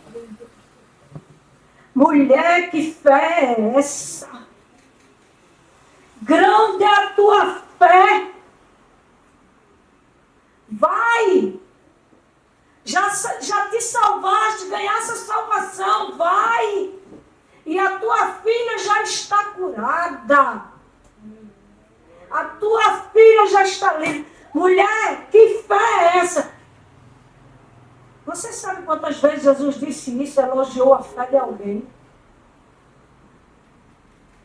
Mulher, que fé é essa? Grande é a tua fé. Vai. Já te salvaste, ganhaste a salvação. Vai. E a tua filha já está curada. A tua filha já está livre. Mulher, que fé é essa? Você sabe quantas vezes Jesus disse isso, elogiou a fé de alguém?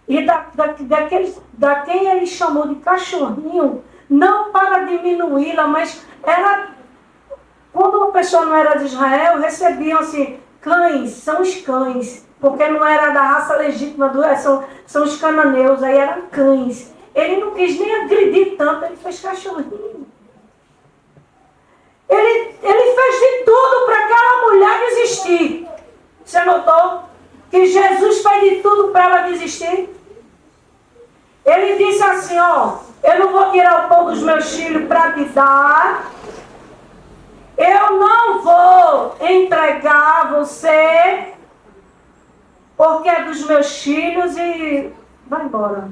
E da quem ele chamou de cachorrinho, não para diminuí-la, mas era... Quando uma pessoa não era de Israel, recebiam assim, cães, são os cães, porque não era da raça legítima, são os cananeus, aí eram cães. Ele não quis nem agredir tanto, ele fez cachorrinho. Ele fez de tudo para aquela mulher desistir. Você notou? Que Jesus fez de tudo para ela desistir? Ele disse assim, ó, eu não vou tirar o pão dos meus filhos para te dar. Eu não vou entregar você porque é dos meus filhos e vai embora.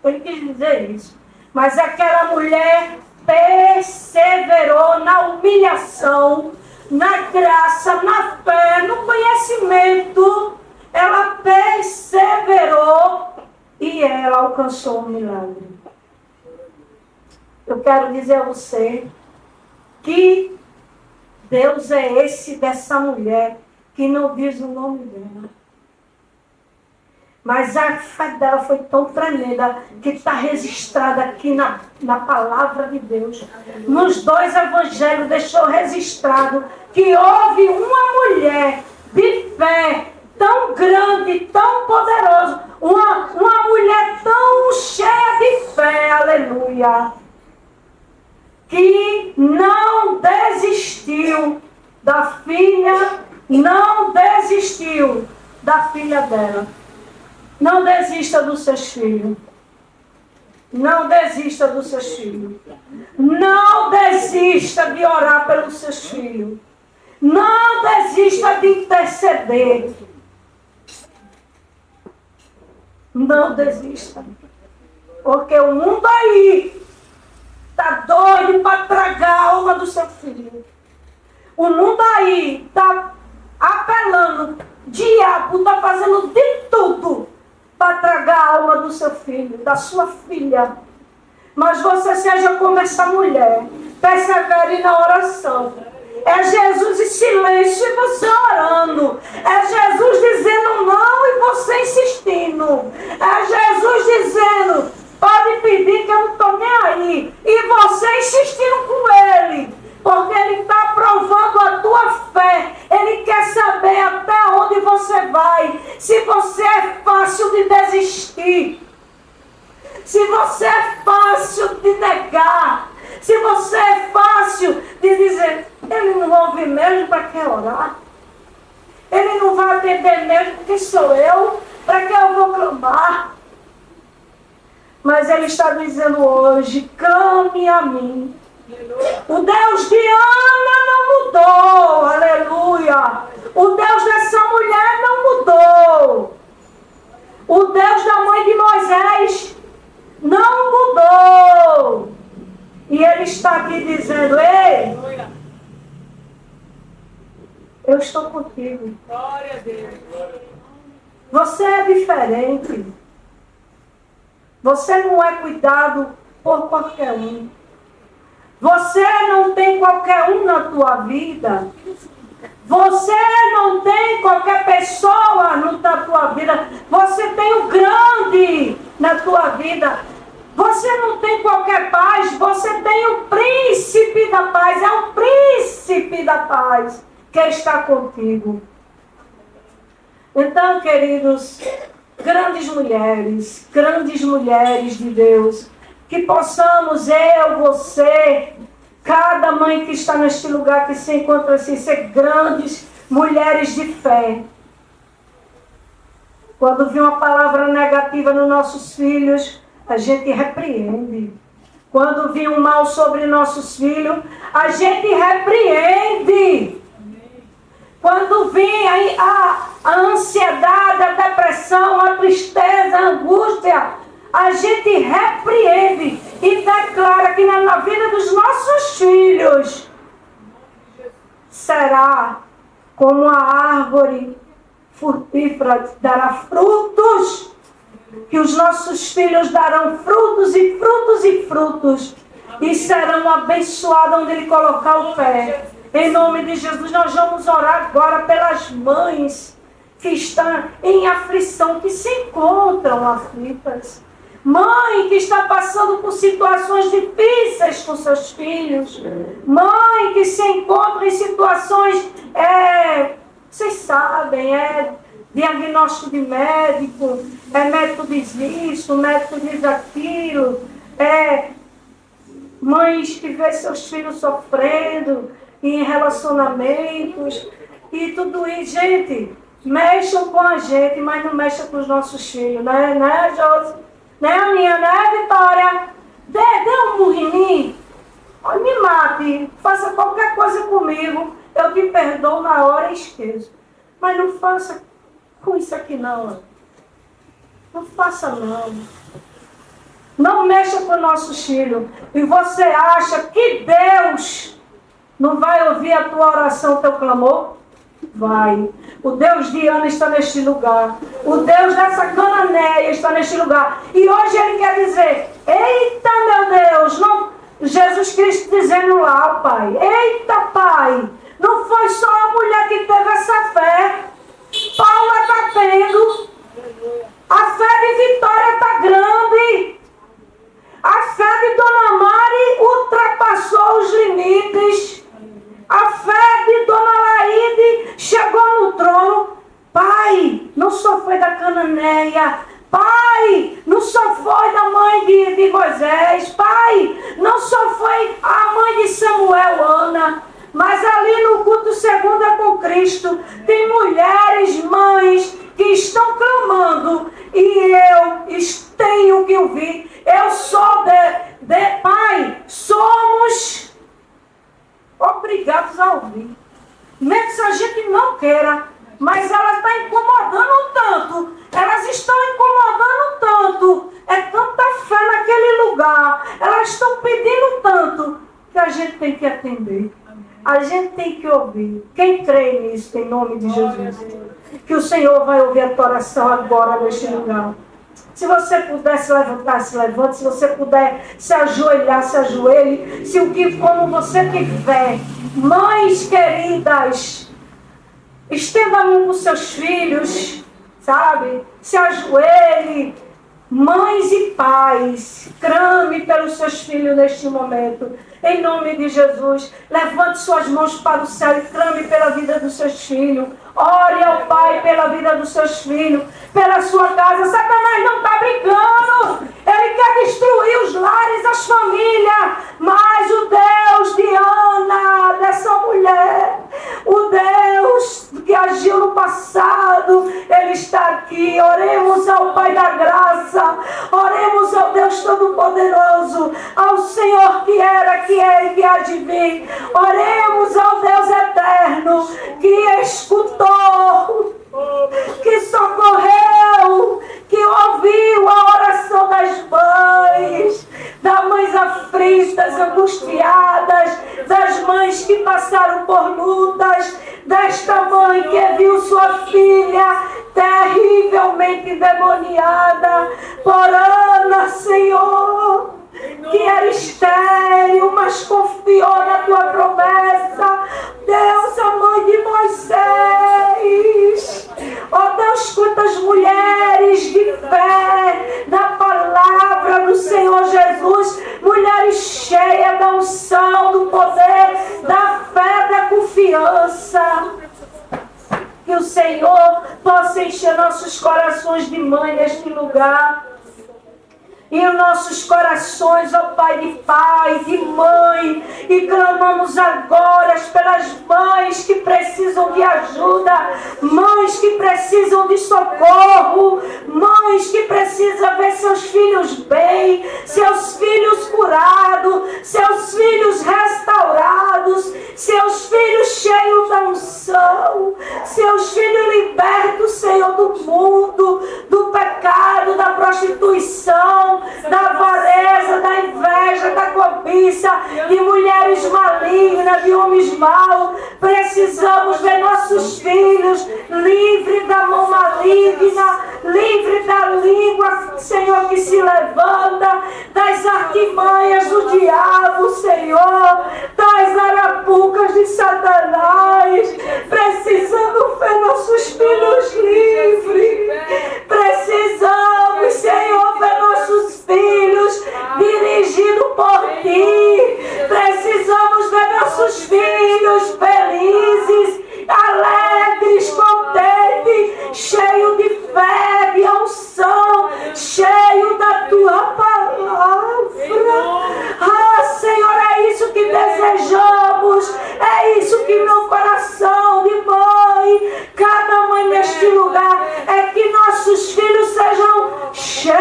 Ele quis dizer isso. Mas aquela mulher perseverou na humilhação, na graça, na fé, no conhecimento. Ela perseverou e ela alcançou um milagre. Eu quero dizer a você que Deus é esse dessa mulher que não diz o nome dela. Mas a fé dela foi tão tremenda que está registrada aqui na palavra de Deus. Nos 2 evangelhos deixou registrado que houve uma mulher de fé tão grande, tão poderosa, uma mulher tão cheia de fé, aleluia, que não desistiu da filha, não desistiu da filha dela. Não desista dos seus filhos. Não desista dos seus filhos. Não desista de orar pelos seus filhos. Não desista de interceder. Não desista. Porque o mundo aí está doido para tragar a alma do seu filho. O mundo aí está apelando. O diabo está fazendo de tudo para tragar a alma do seu filho, da sua filha. Mas você seja como essa mulher. Persevere na oração. É Jesus em silêncio e você orando. É Jesus dizendo não e você insistindo. É Jesus dizendo, pode pedir que eu não estou nem aí. E você insistindo com ele. Porque ele está provando a tua fé. Ele quer saber até onde você vai. Se você é fácil de desistir. Se você é fácil de negar. Se você é fácil de dizer, ele não ouve mesmo, para que orar? Ele não vai atender mesmo, porque sou eu. Para que eu vou clamar? Mas ele está dizendo hoje, clame a mim. O Deus de Ana não mudou, aleluia. O Deus dessa mulher não mudou. O Deus da mãe de Moisés não mudou. E ele está aqui dizendo, ei, eu estou contigo. Glória a Deus. Você é diferente. Você não é cuidado por qualquer um. Você não tem qualquer um na tua vida. Você não tem qualquer pessoa na tua vida. Você tem o grande na tua vida. Você não tem qualquer paz. Você tem o príncipe da paz. É o príncipe da paz que está contigo. Então, queridos, grandes mulheres de Deus, que possamos, eu, você, cada mãe que está neste lugar, que se encontra assim, ser grandes mulheres de fé. Quando vem uma palavra negativa nos nossos filhos, a gente repreende. Quando vem um mal sobre nossos filhos, a gente repreende. Quando vem a ansiedade, a depressão, a tristeza, a angústia, a gente repreende e declara que na vida dos nossos filhos será como a árvore frutífera, dará frutos, que os nossos filhos darão frutos e frutos e frutos, e serão abençoados onde Ele colocar o pé. Em nome de Jesus, nós vamos orar agora pelas mães que estão em aflição, que se encontram aflitas. Mãe que está passando por situações difíceis com seus filhos. Mãe que se encontra em situações, vocês sabem, diagnóstico de médico, médico diz isso, médico diz aquilo. Mães que vê seus filhos sofrendo em relacionamentos e tudo isso. Gente, mexam com a gente, mas não mexam com os nossos filhos, né, Josi? Né, Aninha? Né, Vitória? Dê um murro em mim, me mate, faça qualquer coisa comigo, eu te perdoo na hora e esqueço. Mas não faça com isso aqui não. Não faça não. Não mexa com nossos filhos. E você acha que Deus não vai ouvir a tua oração, o teu clamor? Vai. O Deus de Ana está neste lugar. O Deus dessa Cananéia está neste lugar. E hoje Ele quer dizer, eita meu Deus, não, Jesus Cristo dizendo lá, Pai, eita Pai, não foi só a mulher que teve essa fé. Paula está tendo. A fé de Vitória está grande. A fé de Dona Mari ultrapassou os limites. A fé de Dona Laide chegou no trono. Pai, não só foi da Cananéia. Pai, não só foi da mãe de Moisés. Pai, não só foi a mãe de Samuel, Ana. Mas ali no culto segundo é com Cristo, tem mulheres, mães que estão clamando. E eu tenho que ouvir. Eu sou Pai, somos obrigados a ouvir. Mesmo se a gente não queira, mas ela está incomodando tanto. Elas estão incomodando tanto. É tanta fé naquele lugar. Elas estão pedindo tanto que a gente tem que atender. A gente tem que ouvir. Quem crê nisso, em nome de Jesus, que o Senhor vai ouvir a tua oração agora neste lugar. Se você puder se levantar, se levante. Se você puder se ajoelhar, se ajoelhe. Como você tiver. Mães queridas, estenda a mão com seus filhos, sabe? Se ajoelhe. Mães e pais, clame pelos seus filhos neste momento. Em nome de Jesus, levante suas mãos para o céu e clame pela vida dos seus filhos. Ore ao Pai pela vida dos seus filhos, pela sua casa. Satanás não está brincando. Ele quer destruir os lares, as famílias. Mas o Deus de Ana, dessa mulher, o Deus que agiu no passado, Ele está aqui. Oremos ao Pai da graça. Oremos ao Deus Todo-Poderoso, ao Senhor que era, que é e que há de vir. Oremos ao Deus eterno, que escutou, que socorreu, que ouviu a oração das mães aflitas, angustiadas, das mães que passaram por lutas, desta mãe que viu sua filha terrivelmente endemoniada por Ana, Senhor, que era estéril, mas confiou na tua promessa. Deus, a mãe de Moisés. Ó Deus, quantas mulheres de fé na palavra do Senhor Jesus, mulheres cheias da unção, do poder, da fé, da confiança, Que o Senhor possa encher nossos corações de mãe neste lugar. E os nossos corações, ó Pai, de pai, de mãe. E clamamos agora pelas mães que precisam de ajuda, mães que precisam de socorro, mães que precisam ver seus filhos bem, seus filhos curados, seus filhos restaurados, seus filhos cheios da unção, seus filhos libertos, Senhor, do mundo, do pecado, da prostituição, da avareza, da inveja, da cobiça, de mulheres malignas, de homens maus. Precisamos ver nossos filhos livres da mão maligna, livres da língua, Senhor, que se levanta, das artimanhas do diabo, Senhor, das arapucas de Satanás. Precisamos ver nossos filhos livres. Precisamos, Senhor, ver nossos filhos dirigidos por Ti. Precisamos ver nossos filhos felizes, alegres, contentes, cheios de fé, de unção, cheios da Tua palavra. Ah, Senhor, é isso que desejamos, é isso que meu coração de mãe, cada mãe neste lugar, é que nossos filhos sejam cheios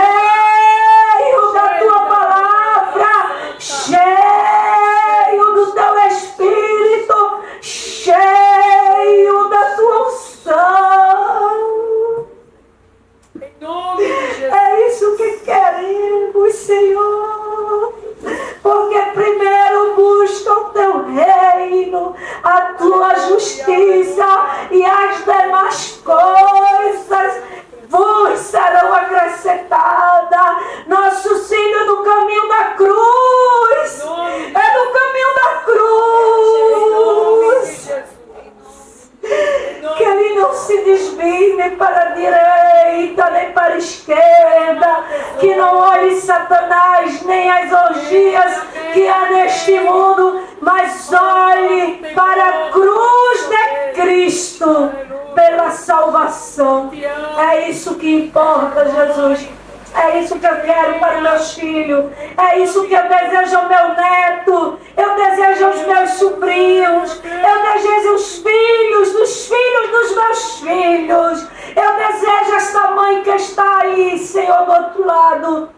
da Tua palavra, cheios do Teu Espírito, cheio da Tua unção. É isso que queremos, Senhor. Porque primeiro busca o Teu reino, a Tua justiça, e as demais coisas vos serão acrescentadas. Nossos filhos no caminho da cruz. É no caminho da cruz. Que ele não se desvie nem para a direita, nem para a esquerda. Que não olhe Satanás, nem as orgias que há neste mundo, mas olhe para a cruz de Cristo, pela salvação. É isso que importa, Jesus. É isso que eu quero para meus filhos. É isso que eu desejo ao meu neto. Eu desejo aos meus sobrinhos. Eu desejo os filhos dos meus filhos. Eu desejo esta mãe que está aí, Senhor, do outro lado.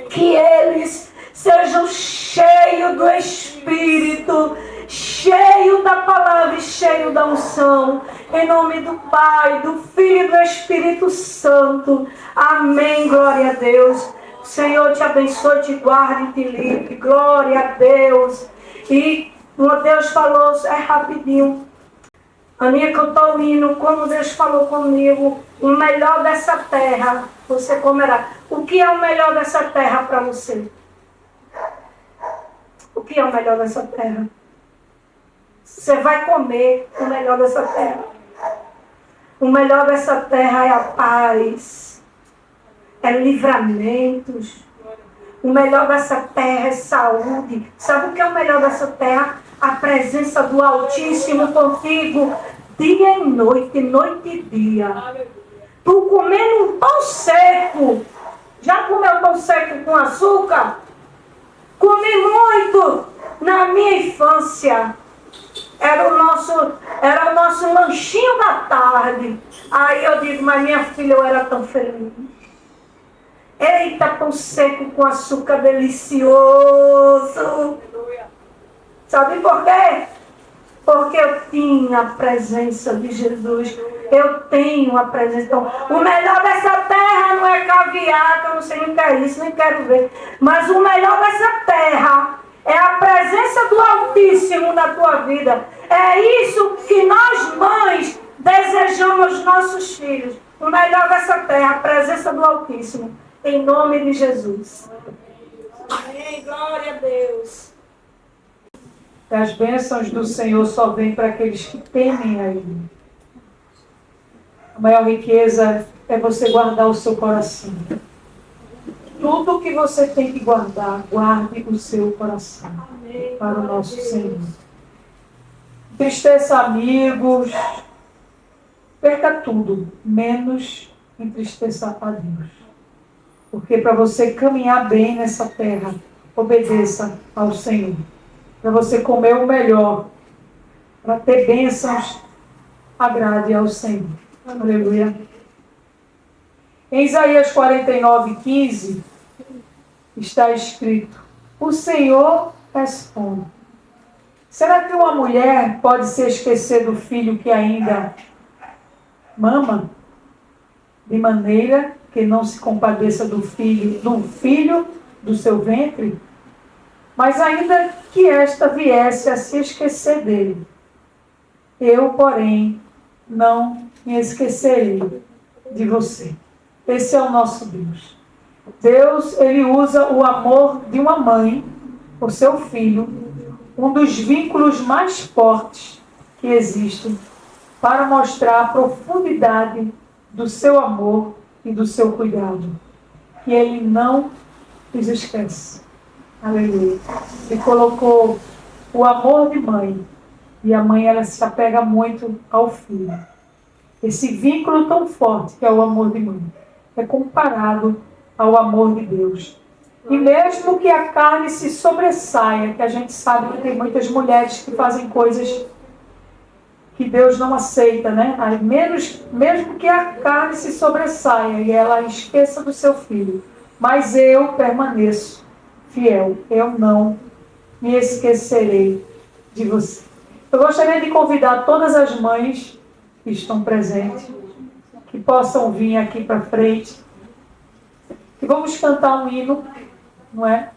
Que eles sejam cheios do Espírito, cheio da palavra e cheio da unção. Em nome do Pai, do Filho e do Espírito Santo. Amém. Glória a Deus. O Senhor te abençoe, te guarde e te livre. Glória a Deus. E o Deus falou, é rapidinho. Aninha cantou o hino, como Deus falou comigo, o melhor dessa terra você comerá. O que é o melhor dessa terra para você? O que é o melhor dessa terra? Você vai comer o melhor dessa terra. O melhor dessa terra é a paz, é livramentos. O melhor dessa terra é saúde. Sabe o que é o melhor dessa terra? A presença do Altíssimo contigo, dia e noite e dia. Tu comendo um pão seco. Já comeu pão seco com açúcar? Comi muito na minha infância. Era o nosso lanchinho da tarde. Aí eu digo, mas minha filha, eu era tão feliz. Eita, pão seco com açúcar delicioso. Sabe por quê? Porque eu tinha a presença de Jesus. Eu tenho a presença. Então, o melhor dessa terra não é caviar, que eu não sei nem o que é isso, nem quero ver. Mas o melhor dessa terra é a presença do Altíssimo na tua vida. É isso que nós, mães, desejamos aos nossos filhos. O melhor dessa terra, a presença do Altíssimo. Em nome de Jesus. Amém. Glória a Deus. As bênçãos do Senhor só vêm para aqueles que temem a Ele. A maior riqueza é você guardar o seu coração. Tudo que você tem que guardar, guarde o seu coração. Para o nosso Senhor. Tristeza, amigos. perca tudo, menos entristeça a Deus. Porque para você caminhar bem nessa terra, obedeça ao Senhor. Para você comer o melhor, para ter bênçãos, agrade ao Senhor. Aleluia. Em Isaías 49:15 está escrito: o Senhor responde. Será que uma mulher pode se esquecer do filho que ainda mama, de maneira que não se compadeça do filho do seu ventre? Mas ainda que esta viesse a se esquecer dele, eu, porém, não me esquecerei de você. Esse é o nosso Deus. Deus, ele usa o amor de uma mãe por seu filho, um dos vínculos mais fortes que existem, para mostrar a profundidade do seu amor e do seu cuidado. E ele não nos esquece. Aleluia. Ele colocou o amor de mãe, e a mãe, ela se apega muito ao filho. Esse vínculo tão forte que é o amor de mãe é comparado ao amor de Deus. E mesmo que a carne se sobressaia, que a gente sabe que tem muitas mulheres que fazem coisas que Deus não aceita, né? Aí mesmo que a carne se sobressaia e ela esqueça do seu filho, mas eu permaneço fiel, eu não me esquecerei de você. Eu gostaria de convidar todas as mães que estão presentes, que possam vir aqui para frente, que vamos cantar um hino, não é?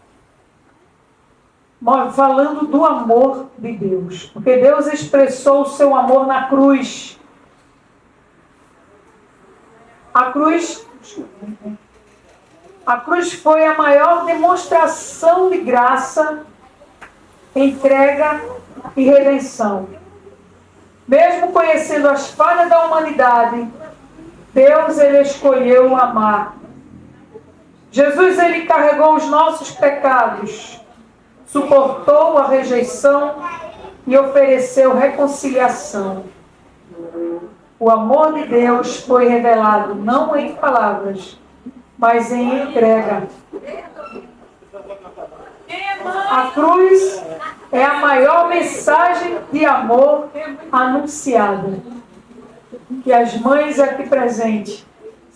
Falando do amor de Deus, porque Deus expressou o seu amor na cruz. A cruz foi a maior demonstração de graça, entrega e redenção. Mesmo conhecendo as falhas da humanidade, Deus, ele escolheu amar. Jesus, ele carregou os nossos pecados, suportou a rejeição e ofereceu reconciliação. O amor de Deus foi revelado não em palavras, mas em entrega. A cruz é a maior mensagem de amor anunciada. Que as mães aqui presentes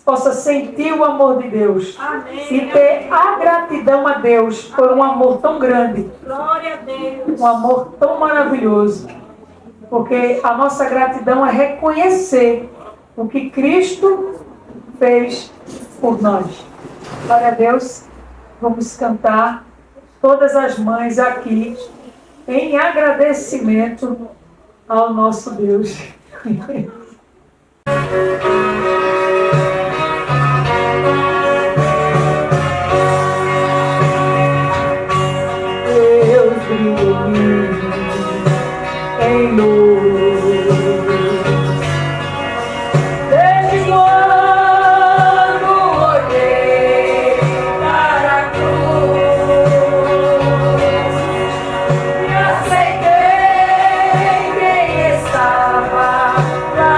possam sentir o amor de Deus. Amém. E ter a gratidão a Deus por um amor tão grande. Glória a Deus. Um amor tão maravilhoso. Porque a nossa gratidão é reconhecer o que Cristo fez por nós. Glória a Deus. Vamos cantar todas as mães aqui em agradecimento ao nosso Deus. Deus brilha em luz. Desde quando olhei para a cruz, me aceitei quem estava pra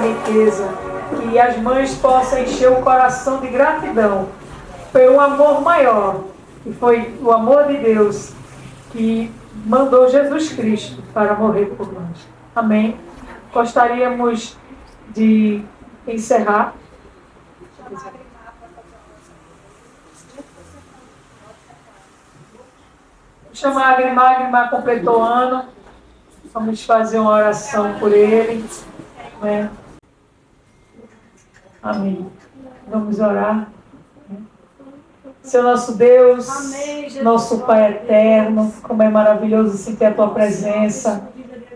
riqueza. Que as mães possam encher o coração de gratidão pelo amor maior, que foi o amor de Deus, que mandou Jesus Cristo para morrer por nós. Amém. Gostaríamos de encerrar. Vou chamar a Agrimar. Agrimar completou o ano. Vamos fazer uma oração por ele. Né? Amém. Vamos orar. Seu nosso Deus, nosso Pai eterno, como é maravilhoso sentir a Tua presença,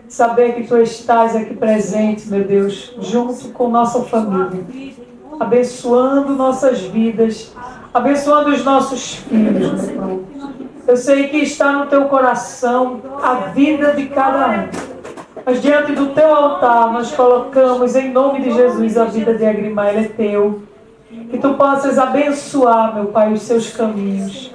saber que Tu estás aqui presente, meu Deus, junto com nossa família, abençoando nossas vidas, abençoando os nossos filhos, meu Pai. Eu sei que está no Teu coração a vida de cada um. Mas diante do Teu altar nós colocamos em nome de Jesus a vida de Agrimar, ele é Teu. Que Tu possas abençoar, meu Pai, os seus caminhos.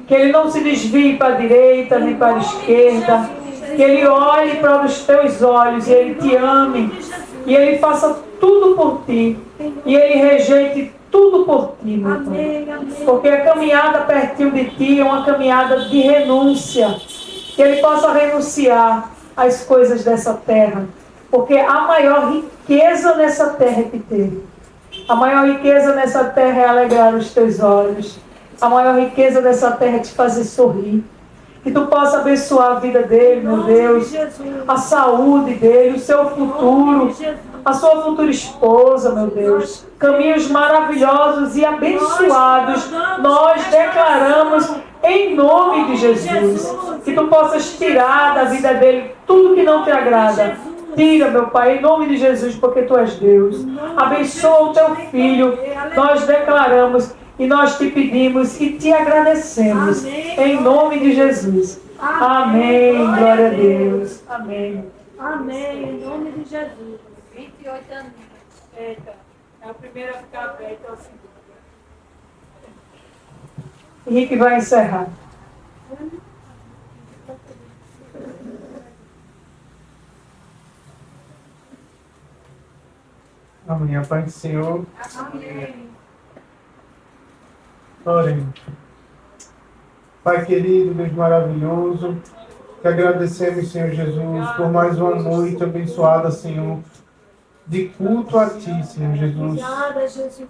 Que ele não se desvie para a direita nem para a esquerda. Que ele olhe para os Teus olhos e ele Te ame. E ele faça tudo por Ti. E ele rejeite tudo por Ti, meu Pai. Porque a caminhada pertinho de Ti é uma caminhada de renúncia. Que ele possa renunciar às coisas dessa terra. Porque a maior riqueza nessa terra é que teve. A maior riqueza nessa terra é alegrar os teus olhos. A maior riqueza nessa terra é te fazer sorrir. Que tu possa abençoar a vida dele, meu Deus. A saúde dele, o seu futuro. A sua futura esposa, meu Deus. Caminhos maravilhosos e abençoados nós declaramos em nome de Jesus. Que tu possas tirar da vida dele tudo que não te agrada. Tira, meu Pai, em nome de Jesus, porque Tu és Deus. Abençoa o Teu filho. Nós declaramos e nós Te pedimos e Te agradecemos. Em nome de Jesus. Amém. Glória a Deus. Amém. Amém. Em nome de Jesus. 28 anos. Eita. É a primeira a ficar aberta, é a segunda. Henrique vai encerrar. Amém. A paz do Senhor. Amém. Orem. Pai querido, Deus maravilhoso, te agradecemos, Senhor Jesus, por mais uma noite abençoada, Senhor, de culto a Ti, Senhor Jesus.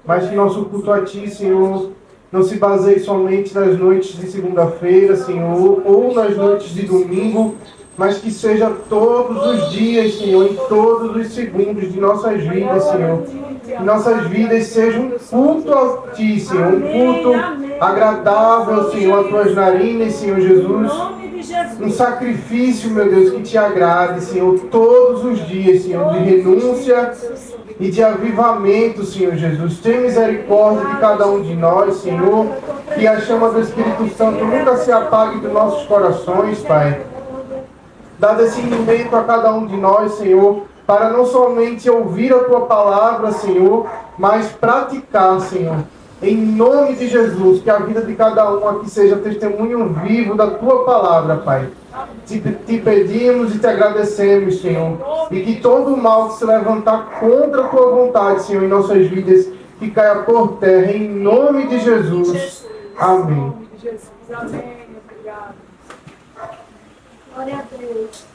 Mas que nosso culto a Ti, Senhor, não se baseie somente nas noites de segunda-feira, Senhor, ou nas noites de domingo, mas que seja todos os dias, Senhor, em todos os segundos de nossas vidas, Senhor. Que nossas vidas sejam um culto a Ti, Senhor, um culto agradável, Senhor, às Tuas narinas, Senhor Jesus. Um sacrifício, meu Deus, que Te agrade, Senhor, todos os dias, Senhor, de renúncia e de avivamento, Senhor Jesus. Tem misericórdia de cada um de nós, Senhor, que a chama do Espírito Santo nunca se apague dos nossos corações, Pai. Dá discernimento a cada um de nós, Senhor, para não somente ouvir a Tua palavra, Senhor, mas praticar, Senhor. Em nome de Jesus, que a vida de cada um aqui seja testemunho vivo da Tua palavra, Pai. Te pedimos e Te agradecemos, Senhor. E que todo o mal que se levantar contra a Tua vontade, Senhor, em nossas vidas, que caia por terra, em nome de Jesus. Amém. Amém. Obrigado. Glória a Deus.